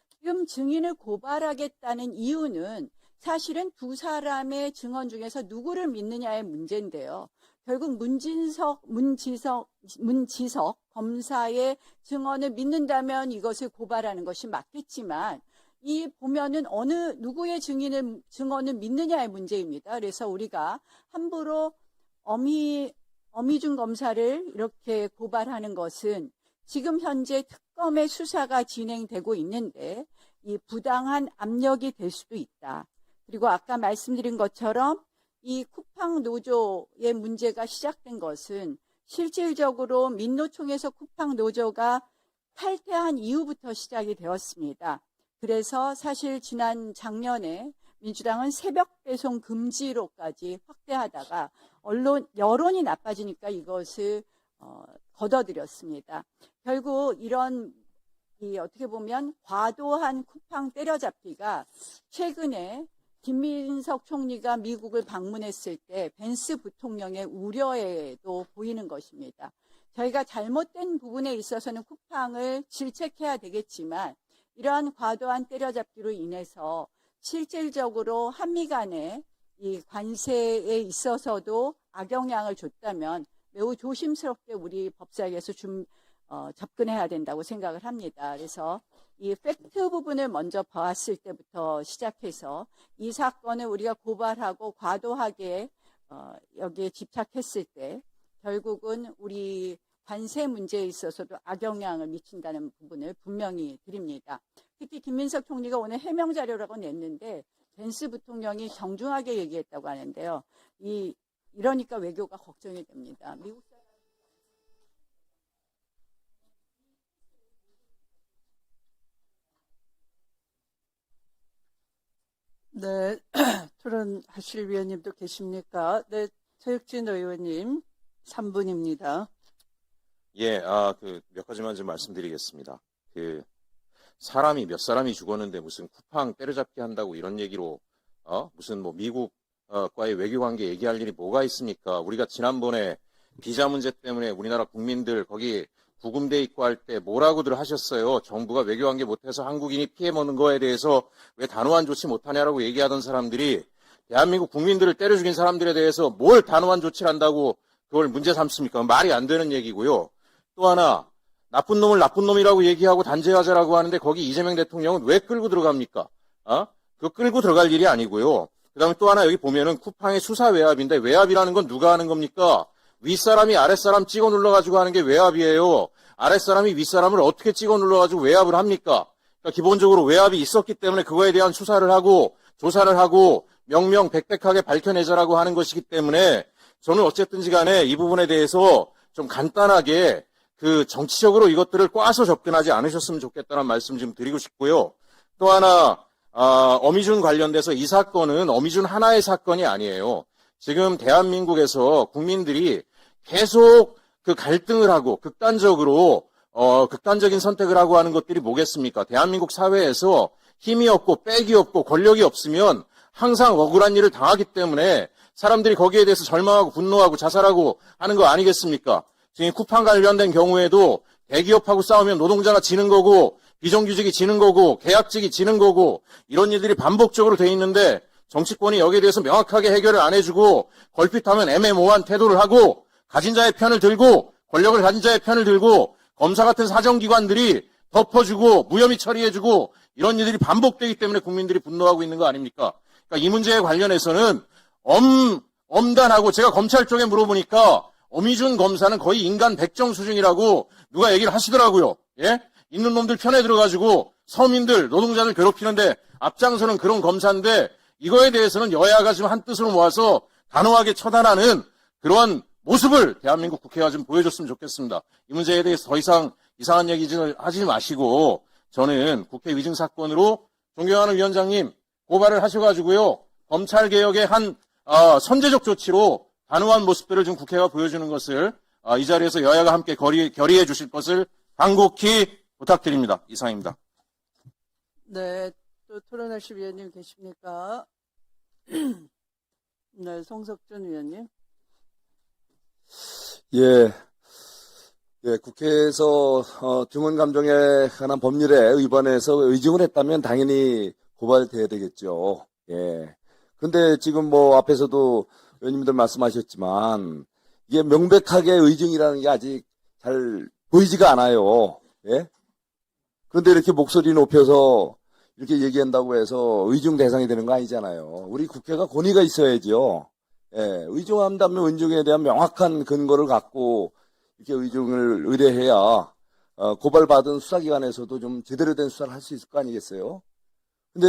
지금 증인을 고발하겠다는 이유는 사실은 두 사람의 증언 중에서 누구를 믿느냐의 문제인데요. 결국 문지석 검사의 증언을 믿는다면 이것을 고발하는 것이 맞겠지만 이 보면은 어느 누구의 증언을 믿느냐의 문제입니다. 그래서 우리가 함부로 어미준 검사를 이렇게 고발하는 것은 지금 현재 특검의 수사가 진행되고 있는데 이 부당한 압력이 될 수도 있다. 그리고 아까 말씀드린 것처럼 이 쿠팡 노조의 문제가 시작된 것은 실질적으로 민노총에서 쿠팡 노조가 탈퇴한 이후부터 시작이 되었습니다. 그래서 사실 지난 작년에 민주당은 새벽 배송 금지로까지 확대하다가 여론이 나빠지니까 이것을 걷어들였습니다. 결국 이런 어떻게 보면 과도한 쿠팡 때려잡기가 최근에 김민석 총리가 미국을 방문했을 때 벤스 부통령의 우려에도 보이는 것입니다. 저희가 잘못된 부분에 있어서는 쿠팡을 질책해야 되겠지만 이러한 과도한 때려잡기로 인해서 실질적으로 한미 간의 이 관세에 있어서도 악영향을 줬다면 매우 조심스럽게 우리 법사위에서 접근해야 된다고 생각을 합니다. 그래서 이 팩트 부분을 먼저 봤을 때부터 시작해서 이 사건을 우리가 고발하고 과도하게 여기에 집착했을 때 결국은 우리 관세 문제에 있어서도 악영향을 미친다는 부분을 분명히 드립니다. 특히 김민석 총리가 오늘 해명 자료라고 냈는데 벤스 부통령이 정중하게 얘기했다고 하는데요. 이러니까 외교가 걱정이 됩니다. 미국 네, 토론하실 위원님도 계십니까? 네, 최혁진 의원님 3분입니다. 예, 몇 가지만 좀 말씀드리겠습니다. 사람이 몇 사람이 죽었는데 무슨 쿠팡 때려잡기 한다고 이런 얘기로, 무슨 뭐 미국과의 외교 관계 얘기할 일이 뭐가 있습니까? 우리가 지난번에 비자 문제 때문에 우리나라 국민들 거기 구금돼 있고 할 때 뭐라고들 하셨어요? 정부가 외교 관계 못해서 한국인이 피해 먹는 거에 대해서 왜 단호한 조치 못하냐라고 얘기하던 사람들이 대한민국 국민들을 때려 죽인 사람들에 대해서 뭘 단호한 조치를 한다고 그걸 문제 삼습니까? 말이 안 되는 얘기고요. 또 하나, 나쁜 놈을 나쁜 놈이라고 얘기하고 단죄하자라고 하는데 거기 이재명 대통령은 왜 끌고 들어갑니까? 그거 끌고 들어갈 일이 아니고요. 그 다음에 또 하나 여기 보면은 쿠팡의 수사 외압인데 외압이라는 건 누가 하는 겁니까? 윗사람이 아랫사람 찍어 눌러가지고 하는 게 외압이에요. 아랫사람이 윗사람을 어떻게 찍어 눌러가지고 외압을 합니까? 그러니까 기본적으로 외압이 있었기 때문에 그거에 대한 수사를 하고 조사를 하고 명명백백하게 밝혀내자라고 하는 것이기 때문에 저는 어쨌든지 간에 이 부분에 대해서 좀 간단하게 정치적으로 이것들을 꽈서 접근하지 않으셨으면 좋겠다는 말씀 좀 드리고 싶고요. 또 하나, 어미준 관련돼서 이 사건은 어미준 하나의 사건이 아니에요. 지금 대한민국에서 국민들이 계속 갈등을 하고 극단적인 선택을 하고 하는 것들이 뭐겠습니까? 대한민국 사회에서 힘이 없고 빽이 없고 권력이 없으면 항상 억울한 일을 당하기 때문에 사람들이 거기에 대해서 절망하고 분노하고 자살하고 하는 거 아니겠습니까? 지금 쿠팡 관련된 경우에도 대기업하고 싸우면 노동자가 지는 거고 비정규직이 지는 거고 계약직이 지는 거고 이런 일들이 반복적으로 돼 있는데 정치권이 여기에 대해서 명확하게 해결을 안 해주고 걸핏하면 애매모호한 태도를 하고 가진 자의 편을 들고 권력을 가진 자의 편을 들고 검사 같은 사정기관들이 덮어주고 무혐의 처리해주고 이런 일들이 반복되기 때문에 국민들이 분노하고 있는 거 아닙니까? 그러니까 이 문제에 관련해서는 엄단하고 제가 검찰 쪽에 물어보니까 어미준 검사는 거의 인간 백정 수준이라고 누가 얘기를 하시더라고요. 예? 있는 놈들 편에 들어가지고 서민들, 노동자들 괴롭히는데 앞장서는 그런 검사인데 이거에 대해서는 여야가 지금 한뜻으로 모아서 단호하게 처단하는 그러한 모습을 대한민국 국회가 좀 보여줬으면 좋겠습니다. 이 문제에 대해서 더 이상 이상한 얘기 하지 마시고 저는 국회 위증 사건으로 존경하는 위원장님 고발을 하셔가지고요. 검찰개혁의 한 선제적 조치로 단호한 모습들을 좀 국회가 보여주는 것을 이 자리에서 여야가 함께 결의해 주실 것을 간곡히 부탁드립니다. 이상입니다. 네, 또 토론하실 위원님 계십니까? 네, 송석준 위원님. 예, 국회에서 증언 감정에 관한 법률에 위반해서 의증을 했다면 당연히 고발돼야 되겠죠. 예. 근데 지금 뭐 앞에서도 의원님들 말씀하셨지만 이게 명백하게 의증이라는 게 아직 잘 보이지가 않아요. 예? 그런데 이렇게 목소리 높여서 이렇게 얘기한다고 해서 의증 대상이 되는 거 아니잖아요. 우리 국회가 권위가 있어야죠. 예, 의증한다면 의증에 대한 명확한 근거를 갖고 이렇게 의증을 의뢰해야 고발받은 수사기관에서도 좀 제대로 된 수사를 할 수 있을 거 아니겠어요? 근데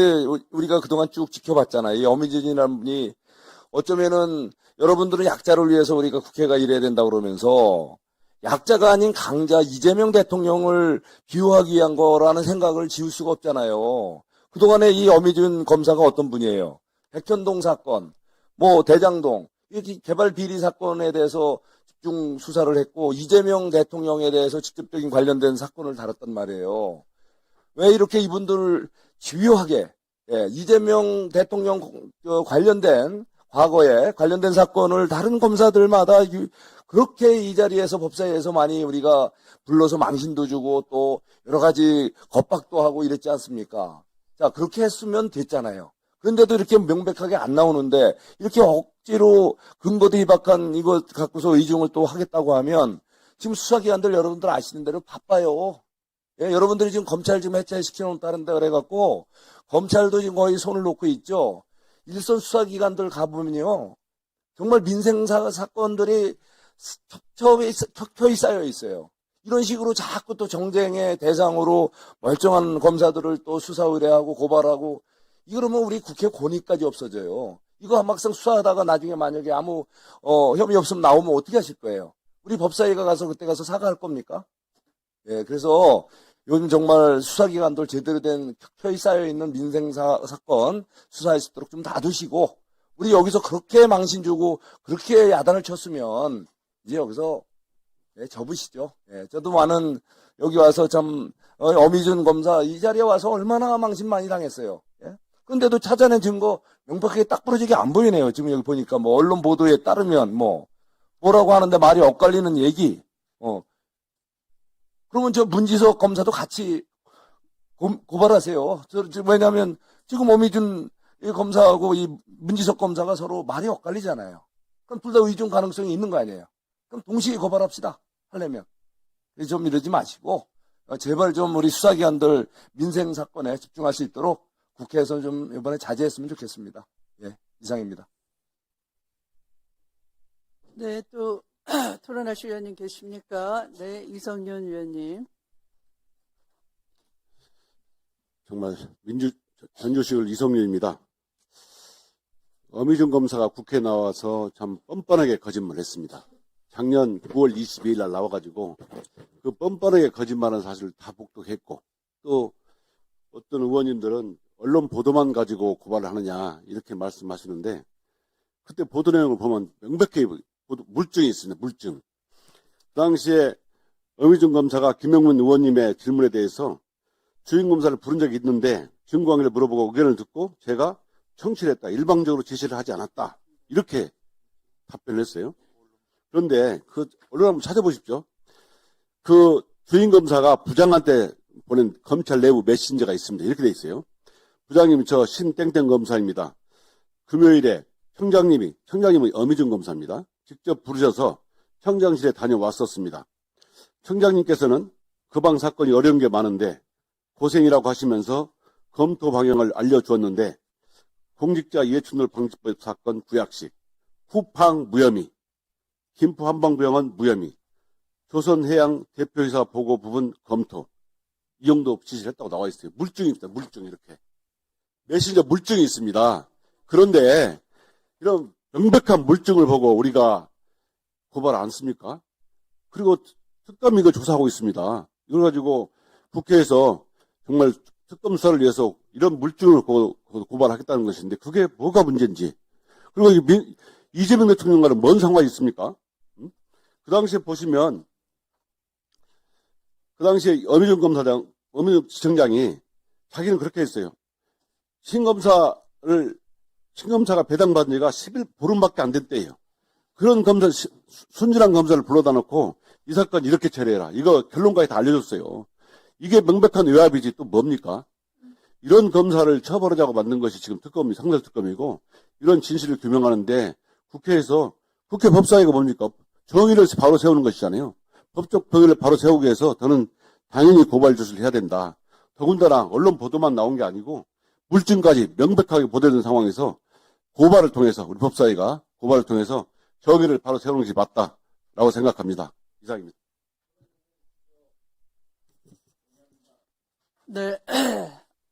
우리가 그동안 쭉 지켜봤잖아요. 이 어미준이라는 분이 어쩌면은 여러분들은 약자를 위해서 우리가 국회가 일해야 된다고 그러면서 약자가 아닌 강자 이재명 대통령을 비유하기 위한 거라는 생각을 지울 수가 없잖아요. 그동안에 이 어미준 검사가 어떤 분이에요? 백현동 사건, 뭐 대장동, 이렇게 개발 비리 사건에 대해서 집중 수사를 했고 이재명 대통령에 대해서 직접적인 관련된 사건을 다뤘단 말이에요. 왜 이렇게 이분들을 집요하게 이재명 대통령 관련된 과거에 관련된 사건을 다른 검사들마다 그렇게 이 자리에서 법사위에서 많이 우리가 불러서 망신도 주고 또 여러 가지 겁박도 하고 이랬지 않습니까? 자, 그렇게 했으면 됐잖아요. 그런데도 이렇게 명백하게 안 나오는데 이렇게 억지로 근거도 희박한 이거 갖고서 의중을 또 하겠다고 하면 지금 수사기관들 여러분들 아시는 대로 바빠요. 예, 여러분들이 지금 검찰 지금 해체시켜놓는다는데 그래갖고 검찰도 지금 거의 손을 놓고 있죠. 일선 수사기관들 가보면요. 정말 민생사건들이 척척이 쌓여 있어요. 이런 식으로 자꾸 또 정쟁의 대상으로 멀쩡한 검사들을 또 수사 의뢰하고 고발하고 이러면 우리 국회 권위까지 없어져요. 이거 막상 수사하다가 나중에 만약에 아무 혐의 없으면 나오면 어떻게 하실 거예요? 우리 법사위가 가서 그때 가서 사과할 겁니까? 예, 그래서 요즘 정말 수사기관들 제대로 된 켜이 쌓여있는 민생사건 수사할 수 있도록 좀 놔두시고 우리 여기서 그렇게 망신 주고 그렇게 야단을 쳤으면 이제 여기서 예, 접으시죠. 예, 저도 많은 여기 와서 참 어미준 검사 이 자리에 와서 얼마나 망신 많이 당했어요. 예? 근데도 찾아낸 증거 명백하게 딱 부러지게 안 보이네요. 지금 여기 보니까 뭐 언론 보도에 따르면 뭐라고 하는데 말이 엇갈리는 얘기. 그러면 저 문지석 검사도 같이 고발하세요. 왜냐하면 지금 어미준 이 검사하고 이 문지석 검사가 서로 말이 엇갈리잖아요. 그럼 둘 다 의존 가능성이 있는 거 아니에요. 그럼 동시에 고발합시다. 하려면. 좀 이러지 마시고 제발 좀 우리 수사기관들 민생 사건에 집중할 수 있도록 국회에서 좀 이번에 자제했으면 좋겠습니다. 예, 이상입니다. 네, 또 토론하실 의원님 계십니까? 네, 이성윤 의원님. 정말 전주시을 이성윤입니다. 어미준 검사가 국회에 나와서 참 뻔뻔하게 거짓말했습니다. 작년 9월 22일 날 나와가지고 그 뻔뻔하게 거짓말한 사실을 다 복독했고 또 어떤 의원님들은 언론 보도만 가지고 고발을 하느냐 이렇게 말씀하시는데 그때 보도 내용을 보면 명백히 물증이 있습니다. 물증. 그 당시에 어미준 검사가 김영문 의원님의 질문에 대해서 주임검사를 부른 적이 있는데 증거관계를 물어보고 의견을 듣고 제가 청취를 했다. 일방적으로 지시를 하지 않았다. 이렇게 답변을 했어요. 그런데 그 언론 한번 찾아보십시오. 그 주임검사가 부장한테 보낸 검찰 내부 메신저가 있습니다. 이렇게 돼 있어요. 부장님 저 신땡땡 검사입니다. 금요일에 청장님이 어미준 검사입니다. 직접 부르셔서 청장실에 다녀왔었습니다. 청장님께서는 그 방 사건이 어려운 게 많은데 고생이라고 하시면서 검토 방향을 알려주었는데 공직자 이해충돌 방지법 사건 구약식, 쿠팡 무혐의, 김포 한방병원 무혐의, 조선해양 대표이사 보고 부분 검토 이 정도 지시를 했다고 나와 있어요. 물증입니다. 물증 이렇게. 메신저 물증이 있습니다. 그런데 이런 명백한 물증을 보고 우리가 고발 안 씁니까? 그리고 특검이 이거 조사하고 있습니다. 이걸 가지고 국회에서 정말 특검 수사를 위해서 이런 물증을 고발하겠다는 것인데 그게 뭐가 문제인지. 그리고 이재명 대통령과는 뭔 상관이 있습니까? 그 당시에 보시면 그 당시에 어미준 지청장이 자기는 그렇게 했어요. 신검사가 배당받은 지가 10일 보름밖에 안 된 때예요. 그런 검사, 순진한 검사를 불러다 놓고 이 사건 이렇게 처리해라. 이거 결론까지 다 알려줬어요. 이게 명백한 외압이지 또 뭡니까? 이런 검사를 처벌하자고 만든 것이 지금 특검이 상설특검이고 이런 진실을 규명하는데 국회에서 국회 법사위가 뭡니까? 정의를 바로 세우는 것이잖아요. 법적 병의를 바로 세우기 위해서 저는 당연히 고발 조치를 해야 된다. 더군다나 언론 보도만 나온 게 아니고 물증까지 명백하게 보도된 상황에서 고발을 통해서 우리 법사위가 고발을 통해서 정의를 바로 세우는 것이 맞다라고 생각합니다. 이상입니다. 네,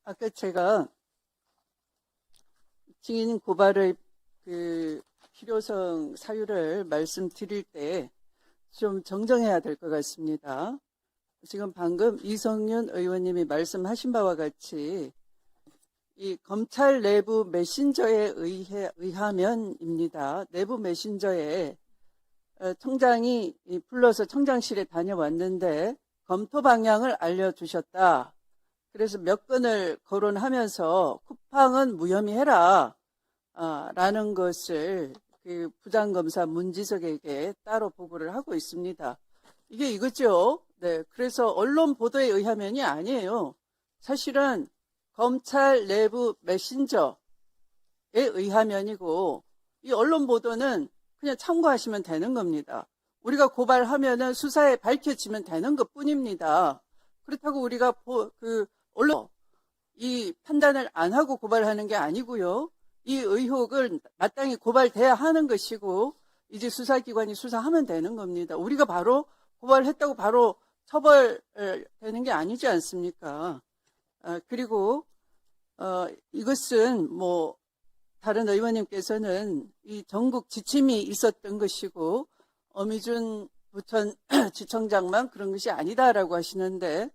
아까 제가 증인 고발의 그 필요성 사유를 말씀드릴 때 좀 정정해야 될 것 같습니다. 지금 방금 이성윤 의원님이 말씀하신 바와 같이 이 검찰 내부 메신저에 의하면입니다. 내부 메신저에 청장이 불러서 청장실에 다녀왔는데 검토 방향을 알려주셨다. 그래서 몇 건을 거론하면서 쿠팡은 무혐의해라 라는 것을 그 부장검사 문지석에게 따로 보고를 하고 있습니다. 이게 이거죠. 네, 그래서 언론 보도에 의하면이 아니에요. 사실은 검찰 내부 메신저에 의하면이고 이 언론 보도는 그냥 참고하시면 되는 겁니다. 우리가 고발하면은 수사에 밝혀지면 되는 것뿐입니다. 그렇다고 우리가 언론 이 판단을 안 하고 고발하는 게 아니고요. 이 의혹은 마땅히 고발돼야 하는 것이고 이제 수사기관이 수사하면 되는 겁니다. 우리가 바로 고발했다고 바로 처벌되는 게 아니지 않습니까? 그리고 이것은 뭐 다른 의원님께서는 이 전국 지침이 있었던 것이고 어미준 부천 지청장만 그런 것이 아니다라고 하시는데